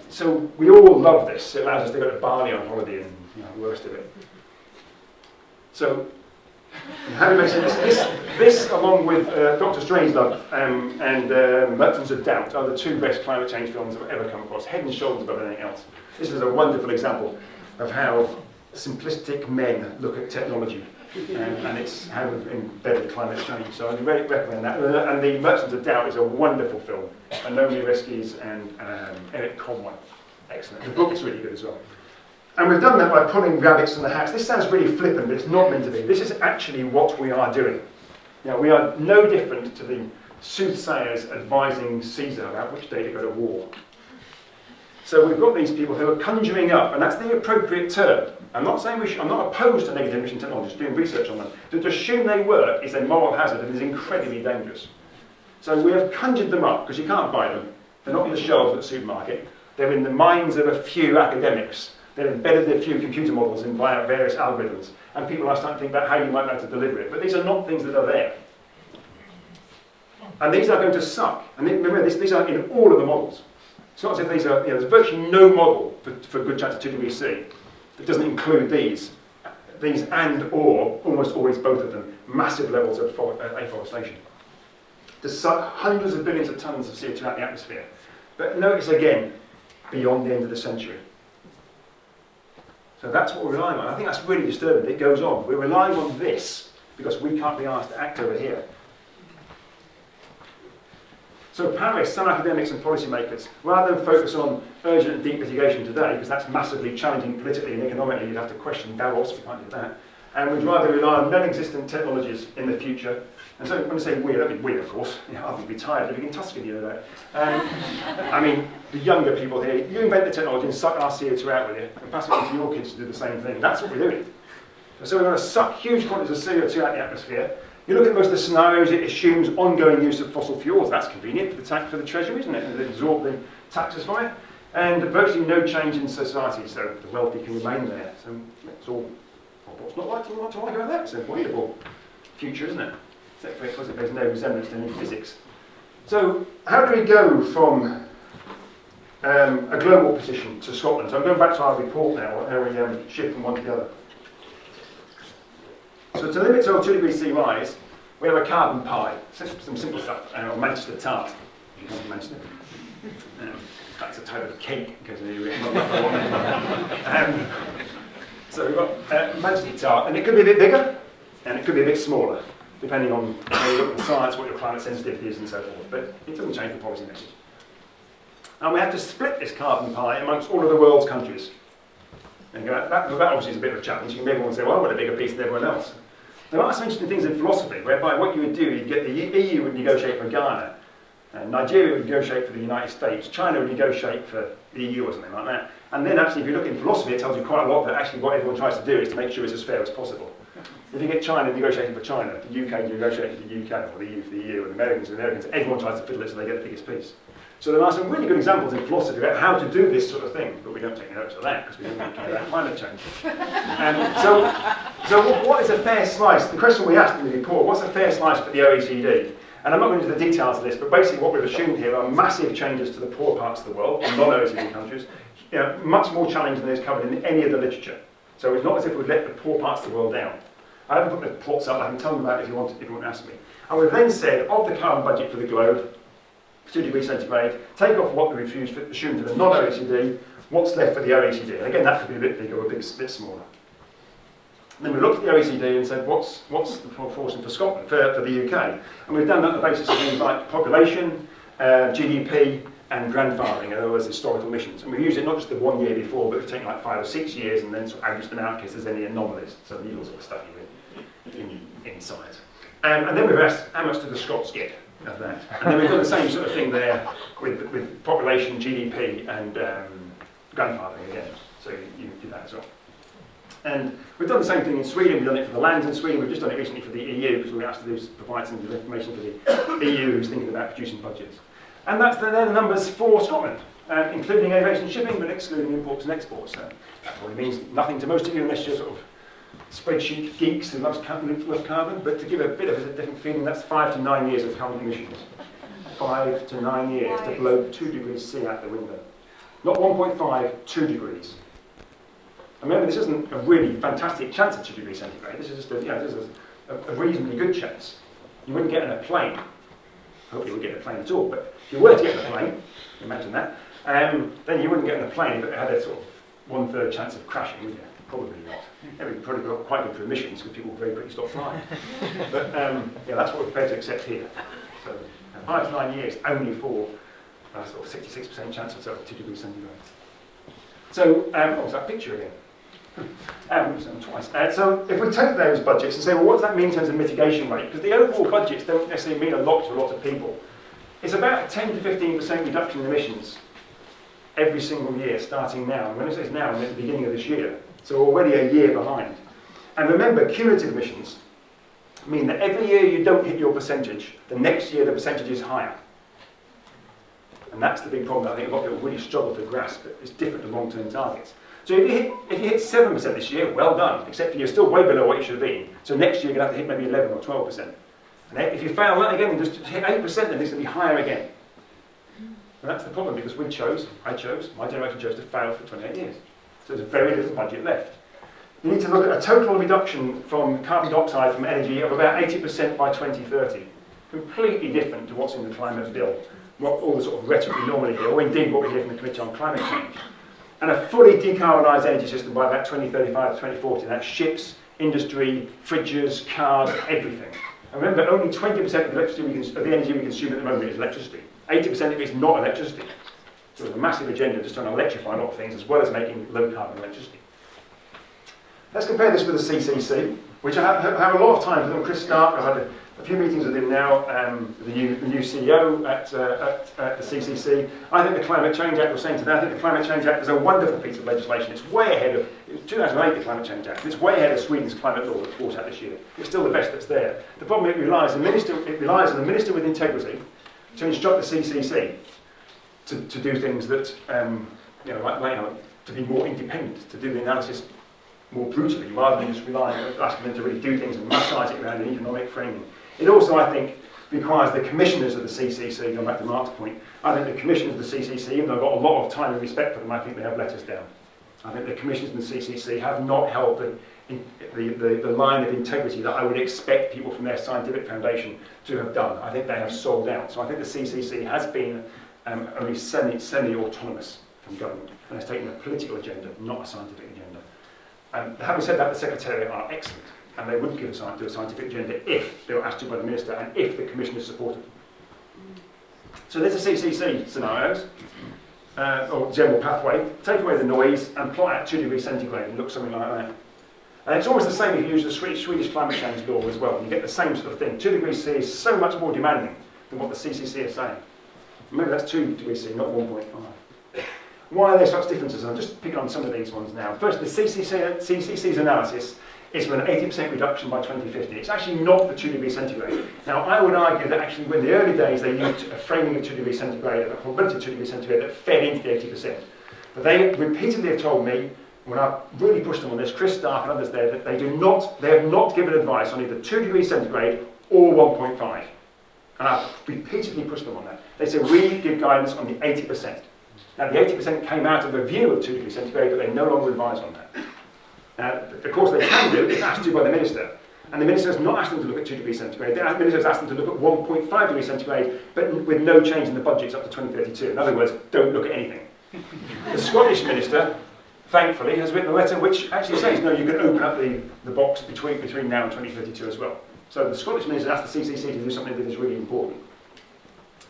So we all love this. It allows us to go to Bali on holiday and the worst of it. So, having mentioned this along with Dr. Strangelove and Merchants of Doubt are the two best climate change films I've ever come across, head and shoulders above anything else. This is a wonderful example of how simplistic men look at technology and it's how we've embedded climate change. So I'd really recommend that. And the Merchants of Doubt is a wonderful film. And Naomi Reskies and Eric Conway. Excellent. The book is really good as well. And we've done that by pulling rabbits from the hats. This sounds really flippant, but it's not meant to be. This is actually what we are doing. We are no different to the soothsayers advising Caesar about which day to go to war. So we've got these people who are conjuring up, and that's the appropriate term. I'm not saying I'm not opposed to negative emission technologies, doing research on them. To assume they work is a moral hazard and is incredibly dangerous. So we have conjured them up, because you can't buy them. They're not on the shelves at the supermarket. They're in the minds of a few academics. They've embedded a few computer models in via various algorithms, and people are starting to think about how you might be able to deliver it. But these are not things that are there. And these are going to suck. And remember, these are in all of the models. It's not as if these are, there's virtually no model for a good chance of 2 degrees C that doesn't include these and or, almost always both of them, massive levels of afforestation. There's hundreds of billions of tons of CO2 out in the atmosphere. But notice again, beyond the end of the century. So that's what we're relying on. I think that's really disturbing. It goes on. We're relying on this because we can't be asked to act over here. So Paris, some academics and policymakers, rather than focus on urgent and deep mitigation today, because that's massively challenging politically and economically, you'd have to question Davos if you can't do that, and we'd rather rely on non-existent technologies in the future. And so when I say we, I don't mean we, of course. I'll be retired living in Tuscany, you know that. I mean, the younger people here, you invent the technology and suck our CO2 out with you, and pass it on to your kids to do the same thing. That's what we're doing. So we're going to suck huge quantities of CO2 out of the atmosphere. You look at most of the scenarios, it assumes ongoing use of fossil fuels. That's convenient for the Treasury, isn't it? And they absorb the taxes from it. And virtually no change in society, so the wealthy can remain there. So it's all, what's not like to like about that? It's a wonderful future, isn't it? Except for because there's no resemblance to any physics. So how do we go from a global position to Scotland? So I'm going back to our report now, how we shift from one to the other. So to limit to a 2 degrees C rise, we have a carbon pie, some simple stuff, or Manchester tart, if you come from Manchester. That's a type of cake, because so we've got Manchester tart, and it could be a bit bigger, and it could be a bit smaller, depending on how you look at the science, what your climate sensitivity is, and so forth. But it doesn't change the policy message. And we have to split this carbon pie amongst all of the world's countries. And that obviously is a bit of a challenge. You can everyone say, well, I want a bigger piece than everyone else. There are some interesting things in philosophy, whereby what you would do, you'd get the EU would negotiate for Ghana, Nigeria would negotiate for the United States, China would negotiate for the EU or something like that. And then actually, if you look in philosophy, it tells you quite a lot that actually what everyone tries to do is to make sure it's as fair as possible. If you get China negotiating for China, the UK negotiating for the UK, or the EU for the EU, and the Americans, everyone tries to fiddle it so they get the biggest piece. So there are some really good examples in philosophy about how to do this sort of thing, but we don't take notes of that because we don't want to care about climate change. So what is a fair slice? The question we asked in the report, what's a fair slice for the OECD? And I'm not going into the details of this, but basically what we've assumed here are massive changes to the poor parts of the world, in non-OECD countries, much more challenging than is covered in any of the literature. So it's not as if we've let the poor parts of the world down. I haven't put the plots up, I can tell them about it if you want to ask me. And we've then said, of the carbon budget for the globe, 2 degrees centigrade, take off what we've assumed for the non-OECD, what's left for the OECD. And again, that could be a bit bigger or a bit smaller. And then we looked at the OECD and said, what's the proportion for Scotland, for the UK? And we've done that on the basis of things like population, GDP, and grandfathering, in other words, historical emissions. And we've used it not just the 1 year before, but we've taken like 5 or 6 years and then sort of averaged them out in case there's any anomalies. So the usual sort of stuff in science. And then we've asked, how much do the Scots get of that? And then we've done the same sort of thing there with population, GDP, and grandfathering again. So you do that as well. And we've done the same thing in Sweden. We've done it for the lands in Sweden. We've just done it recently for the EU because we were asked to provide some information for the EU who's thinking about producing budgets. And they're the numbers for Scotland, including aviation shipping, but excluding imports and exports. So that probably means nothing to most of you unless you're sort of spreadsheet geeks who love carbon. But to give a bit of a different feeling, that's 5 to 9 years of carbon emissions. 5 to 9 years to blow 2 degrees C out the window. Not 1.5, 2 degrees. And remember, this isn't a really fantastic chance of 2 degrees centigrade. This is just a reasonably good chance. You wouldn't get in a plane. Hopefully you wouldn't get in a plane at all. But if you were to get in a plane, imagine that, then you wouldn't get in a plane if it had a sort of 1/3 chance of crashing, would you? Probably not. Yeah, we've probably got quite good for emissions because people very quickly stop flying. But yeah, that's what we're prepared to accept here. So 5 to 9 years only for sort of 66% chance of 2 degrees centigrade. So what was that picture again? Twice. So if we take those budgets and say, well, what does that mean in terms of mitigation rate? Because the overall budgets don't necessarily mean a lot to a lot of people. It's about a 10 to 15% reduction in emissions every single year, starting now. And when I say now, I mean at the beginning of this year. So we're already a year behind. And remember, cumulative emissions mean that every year you don't hit your percentage, the next year the percentage is higher. And that's the big problem that I think a lot of people really struggle to grasp. It's different than long-term targets. So if you hit 7% this year, well done, except for you're still way below what you should have been. So next year you're going to have to hit maybe 11 or 12%. And if you fail that again and just hit 8%, then it's going to be higher again. And that's the problem, because my generation chose to fail for 28 years. So there's very little budget left. You need to look at a total reduction from carbon dioxide from energy of about 80% by 2030. Completely different to what's in the climate bill, what all the sort of rhetoric we normally hear, or indeed what we hear from the Committee on Climate Change. And a fully decarbonised energy system by about 2035 to 2040. That's ships, industry, fridges, cars, everything. And remember, only 20% of the energy we consume at the moment is electricity. 80% of it is not electricity. So there's a massive agenda just trying to electrify a lot of things, as well as making low carbon electricity. Let's compare this with the CCC, which I have a lot of time with them. Chris Stark, I've had a few meetings with him now, the new CEO at the CCC. I think the Climate Change Act, was saying today, I think the Climate Change Act is a wonderful piece of legislation. It's way ahead of, it was 2008, the Climate Change Act. It's way ahead of Sweden's climate law that's brought out this year. It's still the best that's there. The problem it relies on the minister with integrity to instruct the CCC to do things that, to be more independent, to do the analysis more brutally, rather than just relying on asking them to really do things and massage it around an economic framing. It also, I think, requires the commissioners of the CCC, going back to Mark's point, I think the commissioners of the CCC, even though I've got a lot of time and respect for them, I think they have let us down. I think the commissioners of the CCC have not held the line of integrity that I would expect people from their scientific foundation to have done. I think they have sold out. So I think the CCC has been only semi-autonomous from government, and has taken a political agenda, not a scientific agenda. Having said that, the Secretariat are excellent, and they would give a scientific agenda if they were asked to by the Minister and if the Commissioners supported them. So there's the CCC scenarios, or general pathway. Take away the noise and plot out 2 degrees centigrade and look something like that. And it's almost the same if you use the Swedish climate change law as well. You get the same sort of thing. 2 degrees C is so much more demanding than what the CCC is saying. Remember, that's 2 degrees C, not 1.5. Why are there such differences? I'm just picking on some of these ones now. First, the CCC's analysis is for an 80% reduction by 2050. It's actually not for 2 degrees centigrade. Now, I would argue that actually in the early days they used a framing of 2 degrees centigrade, a probability of 2 degrees centigrade that fed into the 80%. But they repeatedly have told me, when I've really pushed them on this, Chris Stark and others there, that they have not given advice on either 2 degrees centigrade or 1.5. And I've repeatedly pushed them on that. They said, we give guidance on the 80%. Now, the 80% came out of a view of 2 degrees centigrade, but they no longer advise on that. Of course, they can do if asked to by the Minister. And the Minister has not asked them to look at 2 degrees centigrade. The Minister has asked them to look at 1.5 degrees centigrade, but with no change in the budgets up to 2032. In other words, don't look at anything. The Scottish Minister, thankfully, has written a letter which actually says, no, you can open up the box between now and 2032 as well. So the Scottish Minister asked the CCC to do something that is really important.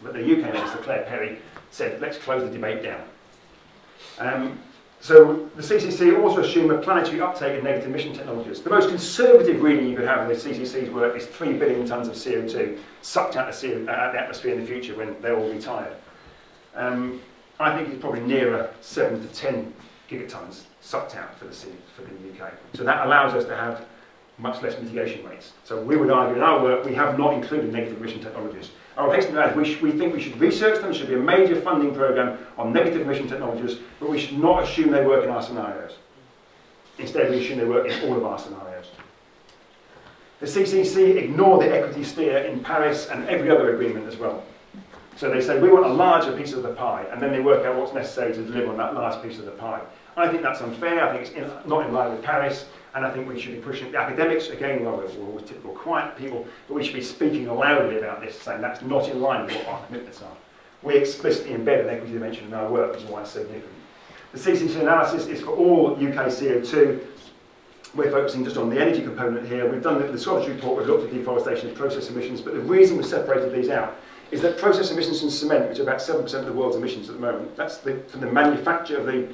But the UK Minister, Claire Perry, said, let's close the debate down. So the CCC also assumed a planetary uptake of negative emission technologies. The most conservative reading you could have in the CCC's work is 3 billion tonnes of CO2 sucked out of the atmosphere in the future when they're all retired. I think it's probably nearer 7 to 10 gigatons sucked out for the UK. So that allows us to have much less mitigation rates. So we would argue in our work we have not included negative emission technologies. I would hasten to add, we think we should research them. There should be a major funding programme on negative emission technologies, but we should not assume they work in our scenarios. Instead, we assume they work in all of our scenarios. The CCC ignore the equity steer in Paris and every other agreement as well. So they say, we want a larger piece of the pie, and then they work out what's necessary to deliver on that large piece of the pie. I think that's unfair. I think it's not in line with Paris. And I think we should be pushing the academics, again, well, we're always typical quiet people, but we should be speaking loudly about this, saying that's not in line with what our commitments are. We explicitly embed an equity dimension in our work, which is why it's so different. The CCC analysis is for all UK CO2. We're focusing just on the energy component here. We've done the Scottish report, we've looked at deforestation and process emissions, but the reason we've separated these out is that process emissions from cement, which are about 7% of the world's emissions at the moment, that's from the manufacture of the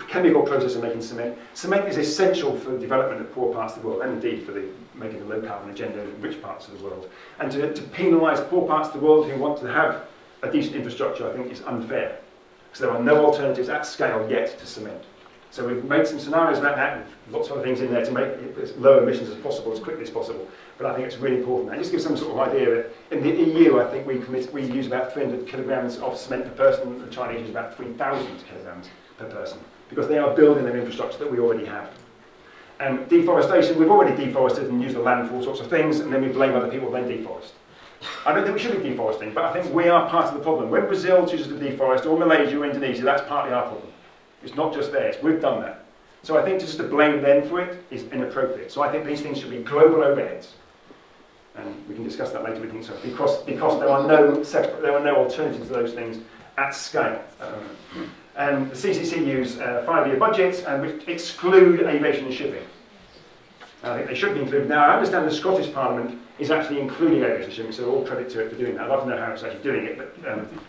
chemical process of making cement. Cement is essential for the development of poor parts of the world, and indeed for making the low carbon agenda in rich parts of the world. And to penalise poor parts of the world who want to have a decent infrastructure, I think is unfair. So there are no alternatives at scale yet to cement. So we've made some scenarios about that, with lots of other things in there to make it as low emissions as possible, as quickly as possible. But I think it's really important. And just give some sort of idea that in the EU, I think we use about 300 kilograms of cement per person. The Chinese use about 3,000 kilograms per person, because they are building an infrastructure that we already have. Deforestation, we've already deforested and used the land for all sorts of things, and then we blame other people, then deforest. I don't think we should be deforesting, but I think we are part of the problem. When Brazil chooses to deforest, or Malaysia or Indonesia, that's partly our problem. It's not just theirs. We've done that. So I think just to blame them for it is inappropriate. So I think these things should be global overheads. And we can discuss that later, we think so, because there are no alternatives to those things at scale. And the CCC use 5-year budgets and which exclude aviation and shipping. I think they should be included. Now, I understand the Scottish Parliament is actually including aviation and shipping, so all credit to it for doing that. I'd love to know how it's actually doing it, but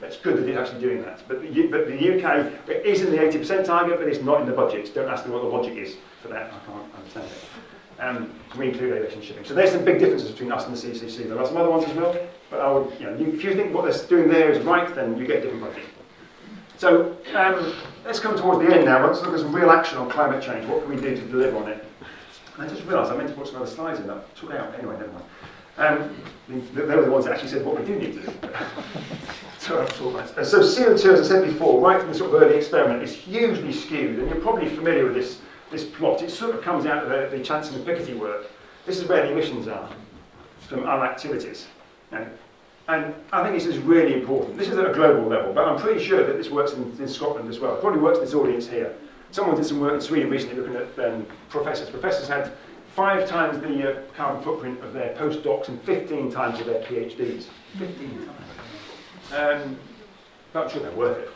it's good that it's actually doing that. But the UK is in the 80% target, but it's not in the budgets. Don't ask me what the logic is for that. I can't understand it. We include aviation and shipping. So there's some big differences between us and the CCC. There are some other ones as well, but I would, if you think what they're doing there is right, then you get a different budget. So let's come towards the end now. Let's look at some real action on climate change. What can we do to deliver on it? I just realised I meant to put some other slides in that I took out. Anyway, never mind. They were the ones that actually said what we do need to do. So CO2, as I said before, right from the sort of early experiment, is hugely skewed, and you're probably familiar with this plot. It sort of comes out of the Chancellor and Piketty work. This is where the emissions are from our activities. And I think this is really important. This is at a global level, but I'm pretty sure that this works in Scotland as well. It probably works in this audience here. Someone did some work in Sweden recently looking at professors. Professors had 5 times the carbon footprint of their postdocs and 15 times of their PhDs. 15 times. But I'm sure they're worth it.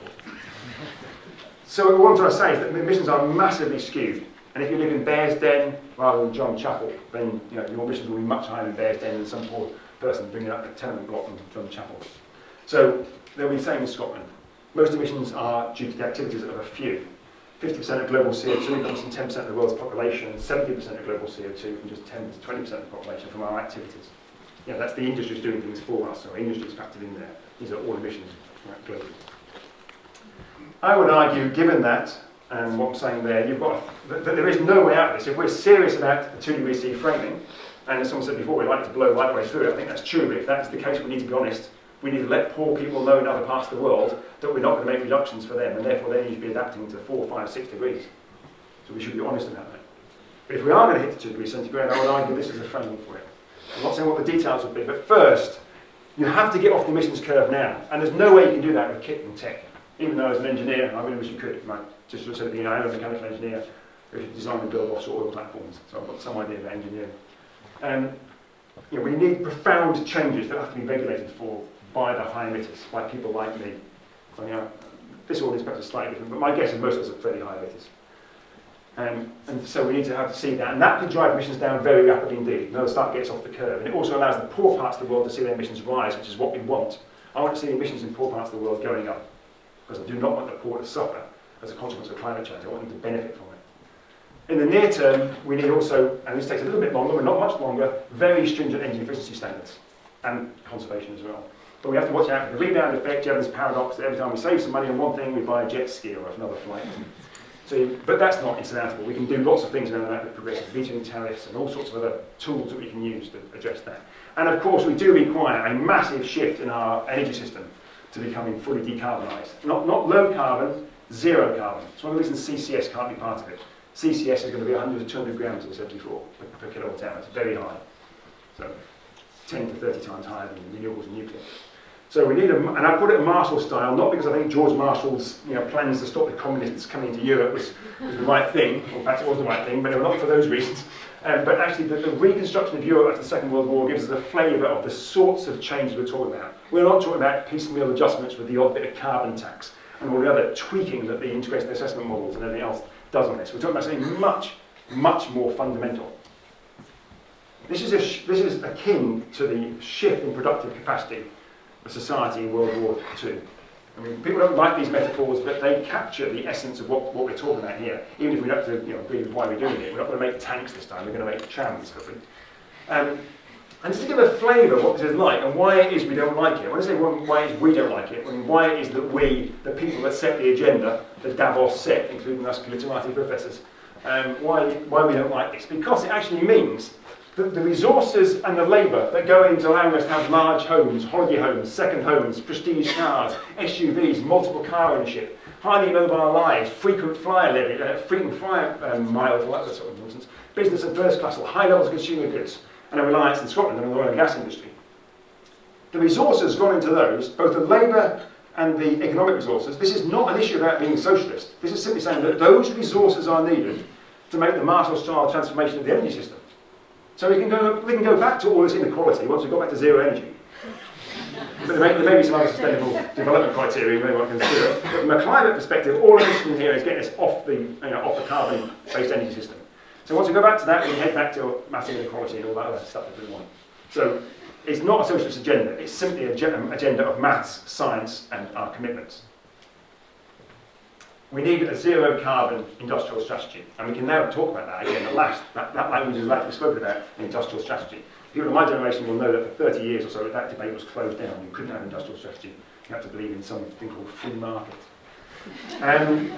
So what I'm trying to say is that the emissions are massively skewed. And if you live in Bearsden rather than John Chapel, then your emissions will be much higher in Bearsden than some poor person bringing up a tenement block in John Chapel. So they'll be the same in Scotland. Most emissions are due to the activities of a few. 50% of global CO2 comes from 10% of the world's population, and 70% of global CO2 from just 10 to 20% of the population from our activities. That's the industry's doing things for us, so industry's factored in there. These are all emissions globally. I would argue, given that, and what I'm saying there, that there is no way out of this. If we're serious about the 2°C framing, and as someone said before, we like to blow right the way through it, I think that's true, but if that's the case, we need to be honest. We need to let poor people know in other parts of the world that we're not going to make reductions for them, and therefore they need to be adapting to 4, 5, 6 degrees. So we should be honest about that. But if we are going to hit the 2° centigrade, I would argue this is a framing for it. I'm not saying what the details would be, but first, you have to get off the emissions curve now, and there's no way you can do that with kit and tech. Even though as an engineer, I really wish you could. Just sort of said, I am a mechanical engineer who design and build offshore oil platforms, so I've got some idea about engineering. We need profound changes that have to be regulated for by the high emitters, by people like me. This audience perhaps is slightly different, but my guess is most of us are fairly high emitters. And so we need to see that, and that can drive emissions down very rapidly indeed. Another start gets off the curve, and it also allows the poor parts of the world to see their emissions rise, which is what we want. I want to see emissions in poor parts of the world going up, because I do not want the poor to suffer as a consequence of climate change. I want them to benefit from it. In the near term, we need also, and this takes a little bit longer, but not much longer, very stringent energy efficiency standards, and conservation as well. But we have to watch out for the rebound effect. You have this paradox that every time we save some money on one thing, we buy a jet ski or another flight. But that's not insurmountable. We can do lots of things around that with progressive metering tariffs and all sorts of other tools that we can use to address that. And of course, we do require a massive shift in our energy system to becoming fully decarbonised. Not low carbon, zero carbon. It's one of the reasons CCS can't be part of it. CCS is going to be 100 to 200 grams, as I said before, per kilowatt hour. It's very high. So 10 to 30 times higher than renewables and nuclear. So we need and I put it Marshall style, not because I think George Marshall's plans to stop the communists coming into Europe was the right thing, or perhaps it was the right thing, but it was not for those reasons. But actually the reconstruction of Europe after the Second World War gives us a flavour of the sorts of changes we're talking about. We're not talking about piecemeal adjustments with the odd bit of carbon tax and all the other tweaking that the integrated assessment models and everything else does on this. We're talking about something much, much more fundamental. This is akin to the shift in productive capacity of society in World War II. I mean, people don't like these metaphors, but they capture the essence of what we're talking about here. Even if we don't have to agree with why we're doing it, we're not going to make tanks this time. We're going to make trams, hopefully. And just to give a flavour of what this is like and why it is we don't like it. When I say why it is we don't like it, I mean why it is that we, the people that set the agenda, the Davos set, including us literati professors, why we don't like this. Because it actually means that the resources and the labour that go into allowing us to have large homes, holiday homes, second homes, prestige cars, SUVs, multiple car ownership, highly mobile lives, frequent flyer miles, all that sort of nonsense, business and first class, or high levels of consumer goods, and a reliance in Scotland on the oil and gas industry. The resources gone into those, both the labour and the economic resources, this is not an issue about being socialist. This is simply saying that those resources are needed to make the Marshall-style transformation of the energy system. So we can go back to all this inequality once we've got back to zero energy. But there may be some other sustainable development criteria we may want to consider. But from a climate perspective, all I'm interested in here is getting us off the carbon-based energy system. So once we go back to that, we can head back to massive inequality and all that other stuff that we want. So it's not a socialist agenda, it's simply an agenda of maths, science, and our commitments. We need a zero carbon industrial strategy, and we can now talk about that again. That language is likely spoken about in industrial strategy. People of my generation will know that for 30 years or so that debate was closed down. You couldn't have industrial strategy. You had to believe in something called free market.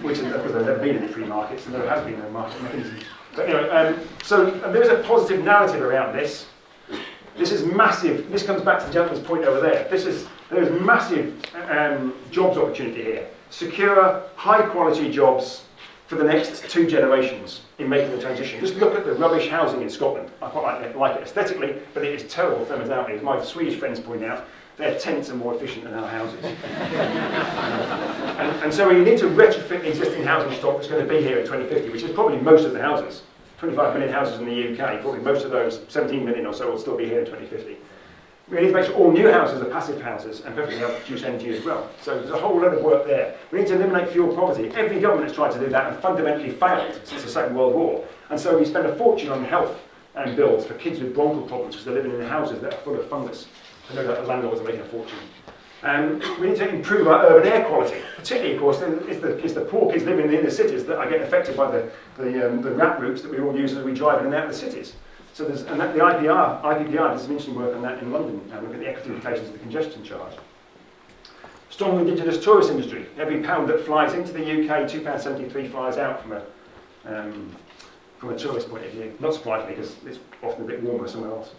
Which, of course, there's never been any free markets, and there has been no market mechanism. But anyway, so there's a positive narrative around this. This is massive. This comes back to the gentleman's point over there. There's massive jobs opportunity here. Secure, high-quality jobs for the next 2 generations in making the transition. Just look at the rubbish housing in Scotland. I quite like it aesthetically, but it is terrible thermodynamically. As my Swedish friends point out, their tents are more efficient than our houses. and so we need to retrofit the existing housing stock that's going to be here in 2050, which is probably most of the houses. 25 million houses in the UK, probably most of those, 17 million or so, will still be here in 2050. We need to make sure all new houses are passive houses and perfectly help produce energy as well. So there's a whole lot of work there. We need to eliminate fuel poverty. Every government has tried to do that and fundamentally failed since the Second World War. And so we spend a fortune on health and bills for kids with bronchial problems because they're living in houses that are full of fungus. I know that the landlords are making a fortune. We need to improve our urban air quality. Particularly, of course, it's the poor kids living in the inner cities that are getting affected by the rat routes that we all use as we drive in and out of the cities. So the IPPR does some interesting work on that in London, and look at the equity implications of the congestion charge. Strong indigenous tourist industry. Every pound that flies into the UK, £2.73 flies out from a tourist point of view. Not surprisingly, because it's often a bit warmer somewhere else.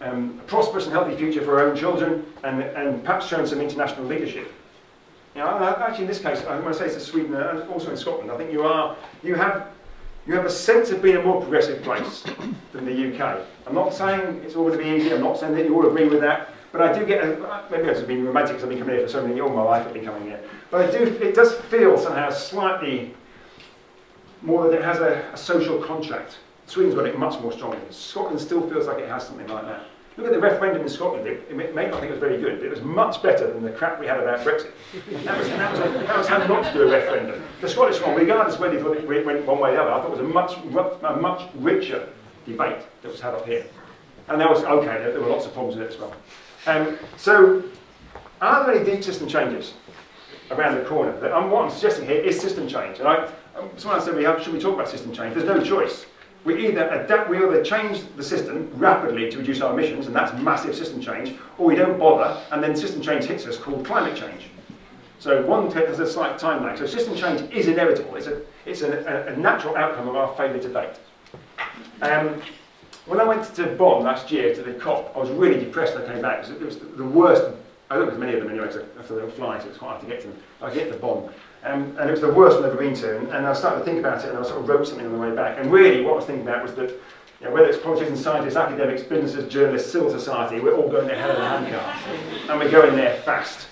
A prosperous and healthy future for our own children, and perhaps showing some international leadership. You know, actually, in this case, I want to say it's to Sweden and also in Scotland. I think you have a sense of being a more progressive place than the UK. I'm not saying it's all going to be easy. I'm not saying that you all agree with that. But I do get, maybe I've just been romantic because I've been coming here for so many, all my life I've been coming here. But it does feel somehow slightly more that it has a social contract. Sweden's got it much more strongly. Scotland still feels like it has something like that. Look at the referendum in Scotland. It may not think it was very good, but it was much better than the crap we had about Brexit. That was how not to do a referendum. The Scottish one, regardless of whether it went one way or the other, I thought it was a much richer debate that was had up here. And that was okay. There were lots of problems with it as well. So, are there any deep system changes around the corner? What I'm suggesting here is system change. And someone said, should we talk about system change? There's no choice. We either change the system rapidly to reduce our emissions, and that's massive system change, or we don't bother, and then system change hits us, called climate change. So one has a slight time lag. So system change is inevitable. It's a natural outcome of our failure to date. When I went to Bonn last year to the COP, I was really depressed when I came back. It was the worst. I don't know if there's many of them anyway, because they don't fly, so it's quite hard to get to them. I get to Bonn. And it was the worst I've ever been to. And I started to think about it, and I sort of wrote something on the way back. And really, what I was thinking about was that, whether it's politicians, scientists, academics, businesses, journalists, civil society, we're all going to hell in a handcart. And we're going there fast.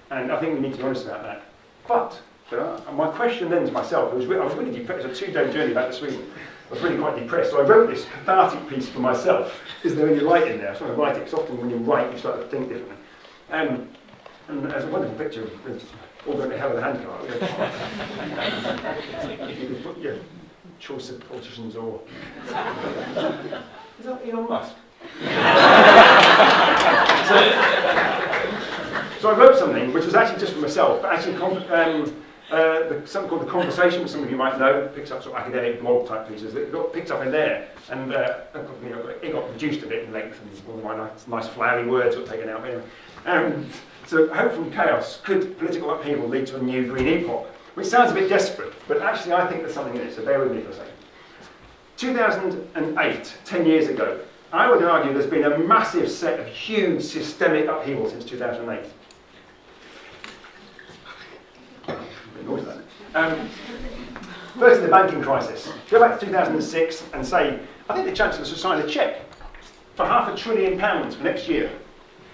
And I think we need to be honest about that. But my question then to myself, I was really depressed. It was a 2-day journey back to Sweden. I was really quite depressed. So I wrote this cathartic piece for myself. Is there any light in there? I started to write it, because often when you write, you start to think differently. And there's a wonderful picture of all going to hell in a handcart. You could put your choice of politicians or... Is that Elon Musk? So I wrote something which was actually just for myself, but actually something called The Conversation, which some of you might know, picks up sort of academic blog type pieces. It got picked up in there, and it got reduced a bit in length, and all of my nice flowery words got taken out. Anyway. So hope from chaos, could political upheaval lead to a new green epoch? Which sounds a bit desperate, but actually I think there's something in it, so bear with me for a second. 2008, 10 years ago, I would argue there's been a massive set of huge systemic upheaval since 2008. First, the banking crisis. Go back to 2006 and say, I think the Chancellor should sign a cheque for £500 billion for next year.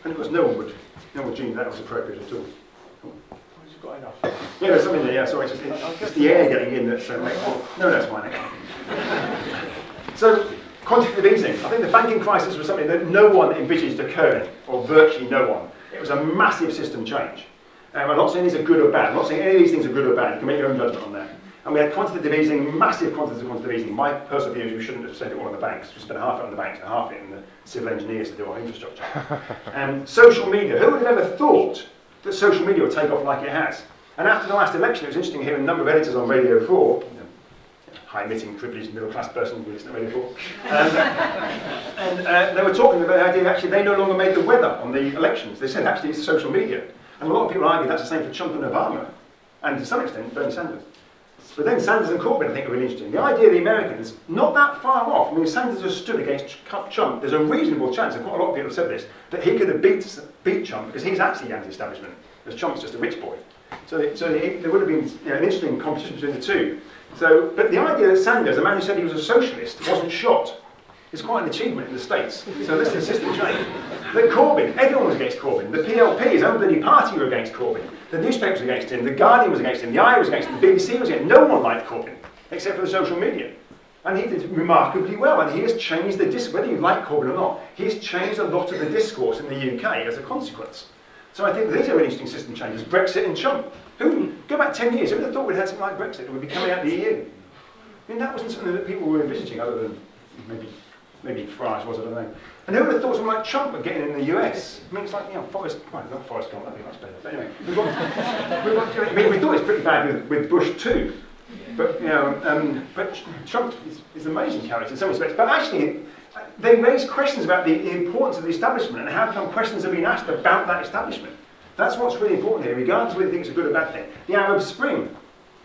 And of course, no one would dream that was appropriate at all.
You've got enough.
Yeah, there's something there. Yeah, sorry, it's the air getting in that's makes. No, that's fine. So, quantitative easing. I think the banking crisis was something that no one envisaged occurring, or virtually no one. It was a massive system change. I'm not saying these are good or bad. I'm not saying any of these things are good or bad. You can make your own judgment on that. And we had quantitative easing, massive quantitative easing. My personal view is we shouldn't have spent it all on the banks. We spent half it on the banks and half it in the civil engineers to do our infrastructure. Social media. Who would have ever thought that social media would take off like it has? And after the last election, it was interesting hearing a number of editors on Radio 4, high-emitting, privileged, middle-class person who listens to Radio 4, and they were talking about the idea that actually they no longer made the weather on the elections. They said actually it's social media. And a lot of people argue that's the same for Trump and Obama, and to some extent Bernie Sanders. But then Sanders and Corbyn I think are really interesting. The idea of the Americans, not that far off. I mean, Sanders has stood against Trump. There's a reasonable chance, and quite a lot of people have said this, that he could have beat Trump because he's actually anti-establishment, because Trump's just a rich boy. So there would have been an interesting competition between the two. So, but the idea that Sanders, a man who said he was a socialist, wasn't shot is quite an achievement in the States. So this is a system change. But Corbyn, everyone was against Corbyn. The PLP, his own bloody party, were against Corbyn. The newspapers were against him. The Guardian was against him. The Eye was against him. The BBC was against him. No one liked Corbyn, except for the social media. And he did remarkably well. And he has changed the discourse, whether you like Corbyn or not, he has changed a lot of the discourse in the UK as a consequence. So I think these are really interesting system changes. Brexit and Trump. Go back 10 years, who would have thought we'd had something like Brexit that would be coming out of the EU? I mean, that wasn't something that people were envisaging, other than maybe Farage was, I don't know. And who would have thought something like Trump were getting in the US? I mean, it's like, not Forrest Gump, that'd be much better. But anyway, we thought it's pretty bad with Bush too. But, but Trump is an amazing character in some respects. But actually, they raise questions about the importance of the establishment and how come questions are being asked about that establishment. That's what's really important here, regardless of whether you think it's a good or bad thing. The Arab Spring.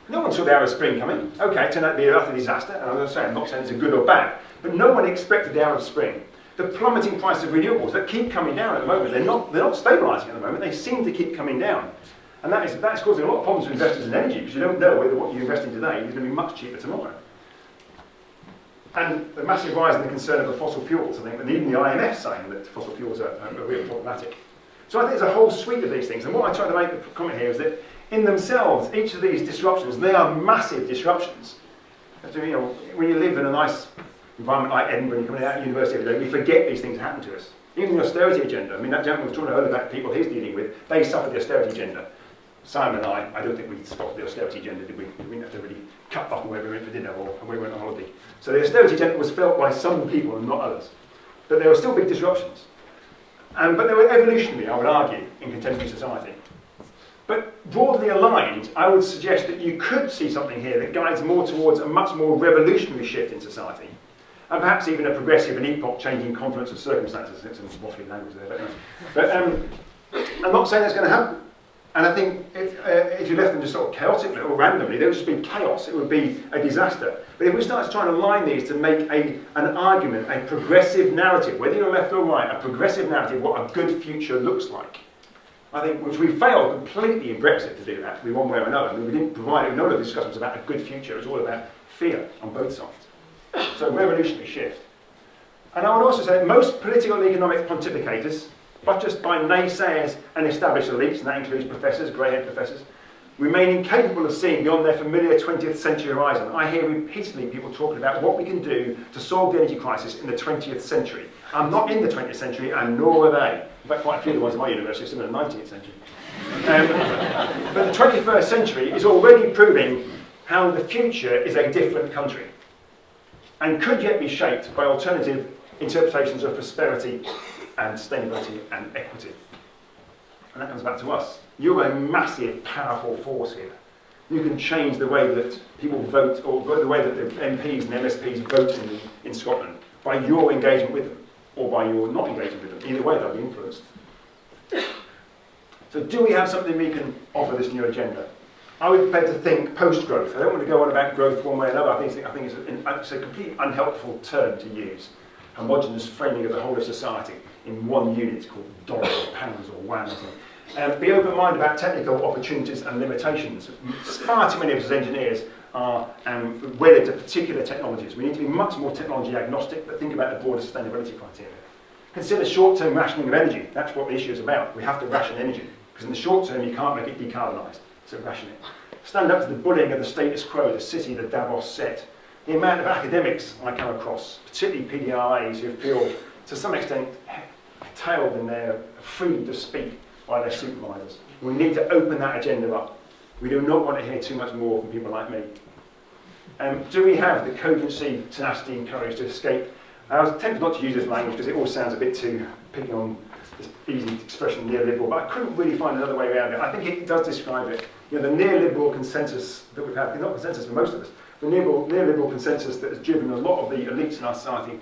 No one saw the Arab Spring coming. Okay, it turned out to be a utter disaster, and I'm not saying it's a good or bad, but no one expected the Arab Spring. The plummeting price of renewables that keep coming down at the moment, they're not stabilising at the moment, they seem to keep coming down. And that's causing a lot of problems for investors in energy, because you don't know whether what you invest in today is going to be much cheaper tomorrow. And the massive rise in the concern of fossil fuels, I think, and even the IMF saying that fossil fuels are really problematic. So I think there's a whole suite of these things, and what I try to make the comment here is that in themselves, each of these disruptions, they are massive disruptions. When you live in a nice environment like Edinburgh, and you're coming out of university every day, we forget these things happen to us. Even the austerity agenda, I mean, that gentleman was talking earlier about people he's dealing with, they suffered the austerity agenda. Simon and I don't think we stopped the austerity agenda, did we? We didn't have to really cut off where we went for dinner or where we went on holiday. So the austerity agenda was felt by some people and not others. But there were still big disruptions. But they were evolutionary, I would argue, in contemporary society. But broadly aligned, I would suggest that you could see something here that guides more towards a much more revolutionary shift in society. And perhaps even a progressive and epoch-changing confluence of circumstances. There's some waffly language there, but anyway. But I'm not saying that's going to happen. And I think if you left them just sort of chaotically or randomly, there would just be chaos. It would be a disaster. But if we start trying to align these to make an argument, a progressive narrative, whether you're left or right, a progressive narrative, what a good future looks like. I think, which we failed completely in Brexit to do that, one way or another. I mean, we didn't provide, none of the discussions about a good future. It was all about fear on both sides. So revolutionary shift. And I would also say that most political and economic pontificators, but just by naysayers and established elites, and that includes professors, grey-haired professors, remain incapable of seeing beyond their familiar 20th century horizon. I hear repeatedly people talking about what we can do to solve the energy crisis in the 20th century. I'm not in the 20th century, and nor are they. In fact, quite a few of the ones at my university are still in the 19th century. But the 21st century is already proving how the future is a different country, and could yet be shaped by alternative interpretations of prosperity and sustainability and equity. And that comes back to us. You're a massive, powerful force here. You can change the way that people vote, or the way that the MPs and MSPs vote in Scotland, by your engagement with them, or by your not engagement with them. Either way, they'll be influenced. So do we have something we can offer this new agenda? I would prefer to think post-growth. I don't want to go on about growth one way or another. I think it's a completely unhelpful term to use. Homogeneous framing of the whole of society in one unit called dollars or pounds or WAN or something. Be open-minded about technical opportunities and limitations. Far too many of us as engineers are wedded to particular technologies. We need to be much more technology agnostic, but think about the broader sustainability criteria. Consider short-term rationing of energy. That's what the issue is about. We have to ration energy, because in the short term you can't make it decarbonised, so ration it. Stand up to the bullying of the status quo, the city, the Davos set. The amount of academics I come across, particularly PDIs, who feel, to some extent, curtailed in their freedom to speak by their supervisors. We need to open that agenda up. We do not want to hear too much more from people like me. Do we have the cogency, tenacity and courage to escape? I was tempted not to use this language because it all sounds a bit too picking on this easy expression neoliberal, but I couldn't really find another way around it. I think it does describe it. You know, the neoliberal consensus that we've had, not consensus for most of us, the neoliberal consensus that has driven a lot of the elites in our society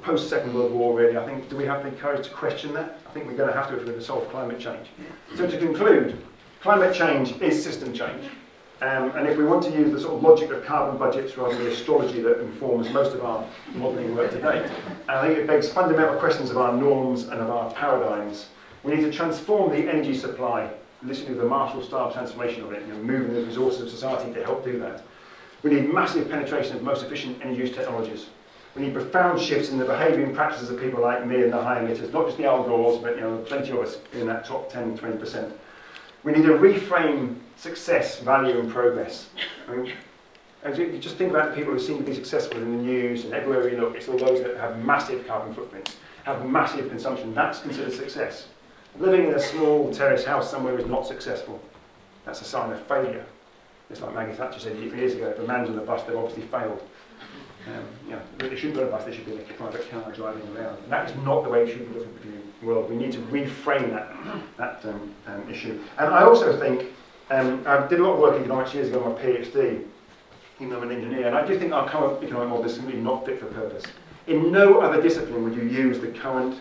post-Second World War, really. I think, do we have the courage to question that? I think we're going to have to if we're going to solve climate change. So to conclude, climate change is system change. And if we want to use the sort of logic of carbon budgets rather than the astrology that informs most of our modelling work to date, I think it begs fundamental questions of our norms and of our paradigms. We need to transform the energy supply, literally the Marshall-style transformation of it, you know, moving the resources of society to help do that. We need massive penetration of most efficient energy use technologies. We need profound shifts in the behaviour and practices of people like me and the high emitters, not just the Al Gores, but you know, plenty of us in that top 10, 20%. We need to reframe success, value and progress. I mean, as you just think about the people who seem to be successful in the news and everywhere we look, it's all those that have massive carbon footprints, have massive consumption. That's considered success. Living in a small terrace house somewhere is not successful. That's a sign of failure. It's like Maggie Thatcher said years ago, if a man's on the bus, they've obviously failed. You know, they shouldn't be on a bus, they should be in a private car driving around. And that is not the way we should be looking at the world. We need to reframe that issue. And I also think, I did a lot of work in economics years ago on my PhD, even though I'm an engineer, and I do think our current economic model is simply not fit for purpose. In no other discipline would you use the current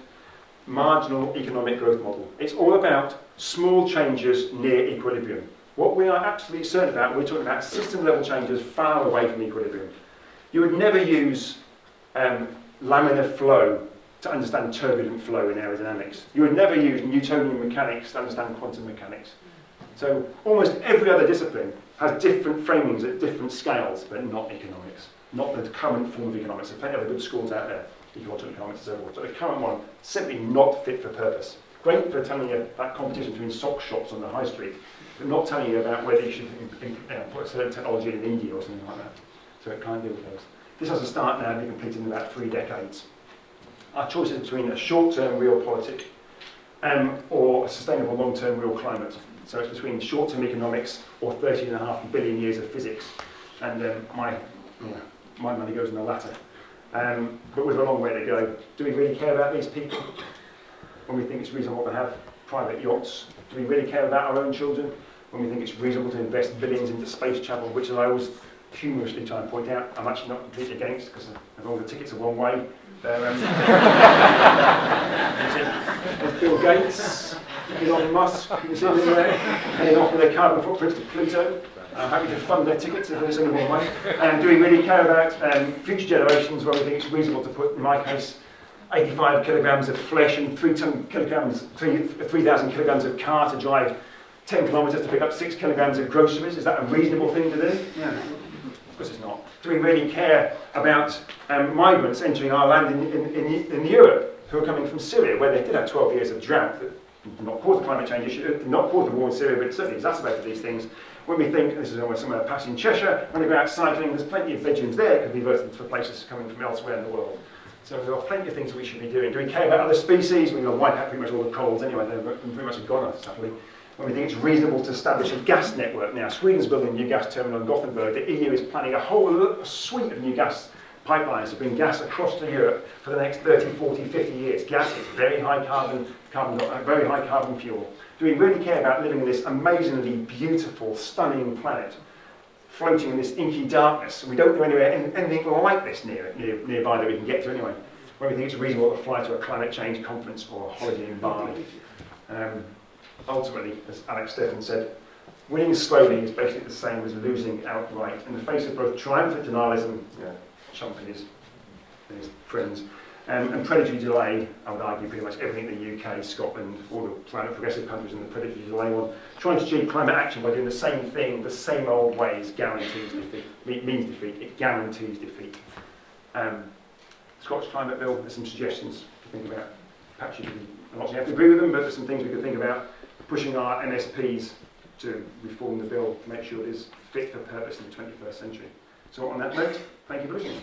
marginal economic growth model. It's all about small changes near equilibrium. What we are absolutely certain about, we're talking about system level changes far away from equilibrium. You would never use laminar flow to understand turbulent flow in aerodynamics. You would never use Newtonian mechanics to understand quantum mechanics. So almost every other discipline has different framings at different scales, but not economics, not the current form of economics. There are plenty of good schools out there, ecological economics and so forth, but the current one, simply not fit for purpose. Great for telling you about competition between sock shops on the high street, but not telling you about whether you should put a certain technology in India or something like that. So it can't deal with those. This has a start now and be completed in about 3 decades. Our choice is between a short-term real politic or a sustainable long-term real climate. So it's between short-term economics or 13.5 billion years of physics. And my money goes in the latter. But we've a long way to go. Do we really care about these people when we think it's reasonable to have private yachts? Do we really care about our own children when we think it's reasonable to invest billions into space travel, which, as I always humorously try and point out, I'm actually not completely against, because as long as the tickets are one way. There's Bill Gates, Elon Musk, you can see them there, heading off with their carbon footprints to Pluto. I'm happy to fund their tickets if there's only one way. Do we really care about future generations where we think it's reasonable to put, in my case, 85 kilograms of flesh and 3,000 kilograms of car to drive 10 kilometres to pick up 6 kilograms of groceries? Is that a reasonable thing to do? Yeah. Of course it's not. Do we really care about migrants entering our land in Europe who are coming from Syria, where they did have 12 years of drought that did not cause the climate change issue, did not cause the war in Syria, but certainly exacerbated these things? When we think, this is almost somewhere past in Cheshire, when we go out cycling, there's plenty of bedrooms there that could be diverted for places coming from elsewhere in the world. So there are plenty of things that we should be doing. Do we care about other species? We're going to wipe out pretty much all the corals anyway, they're pretty much gone, sadly. When we think it's reasonable to establish a gas network. Now, Sweden's building a new gas terminal in Gothenburg. The EU is planning a whole suite of new gas pipelines to bring gas across to Europe for the next 30, 40, 50 years. Gas is very high carbon fuel. Do we really care about living in this amazingly beautiful, stunning planet, floating in this inky darkness? We don't know anything like this nearby that we can get to anyway. When we think it's reasonable to fly to a climate change conference or a holiday in Bali. Ultimately, as Alex Steffen said, winning slowly is basically the same as losing outright. In the face of both triumphant denialism, Trump and his friends, and predatory delay, I would argue pretty much everything in the UK, Scotland, all the climate progressive countries in the predatory delay one, trying to achieve climate action by doing the same thing, the same old ways, guarantees defeat. It means defeat, it guarantees defeat. Scottish climate bill, there's some suggestions think about, perhaps you can, I'm not saying you have to agree with them, but there's some things we could think about pushing our MSPs to reform the bill to make sure it is fit for purpose in the 21st century. So on that note, thank you for listening.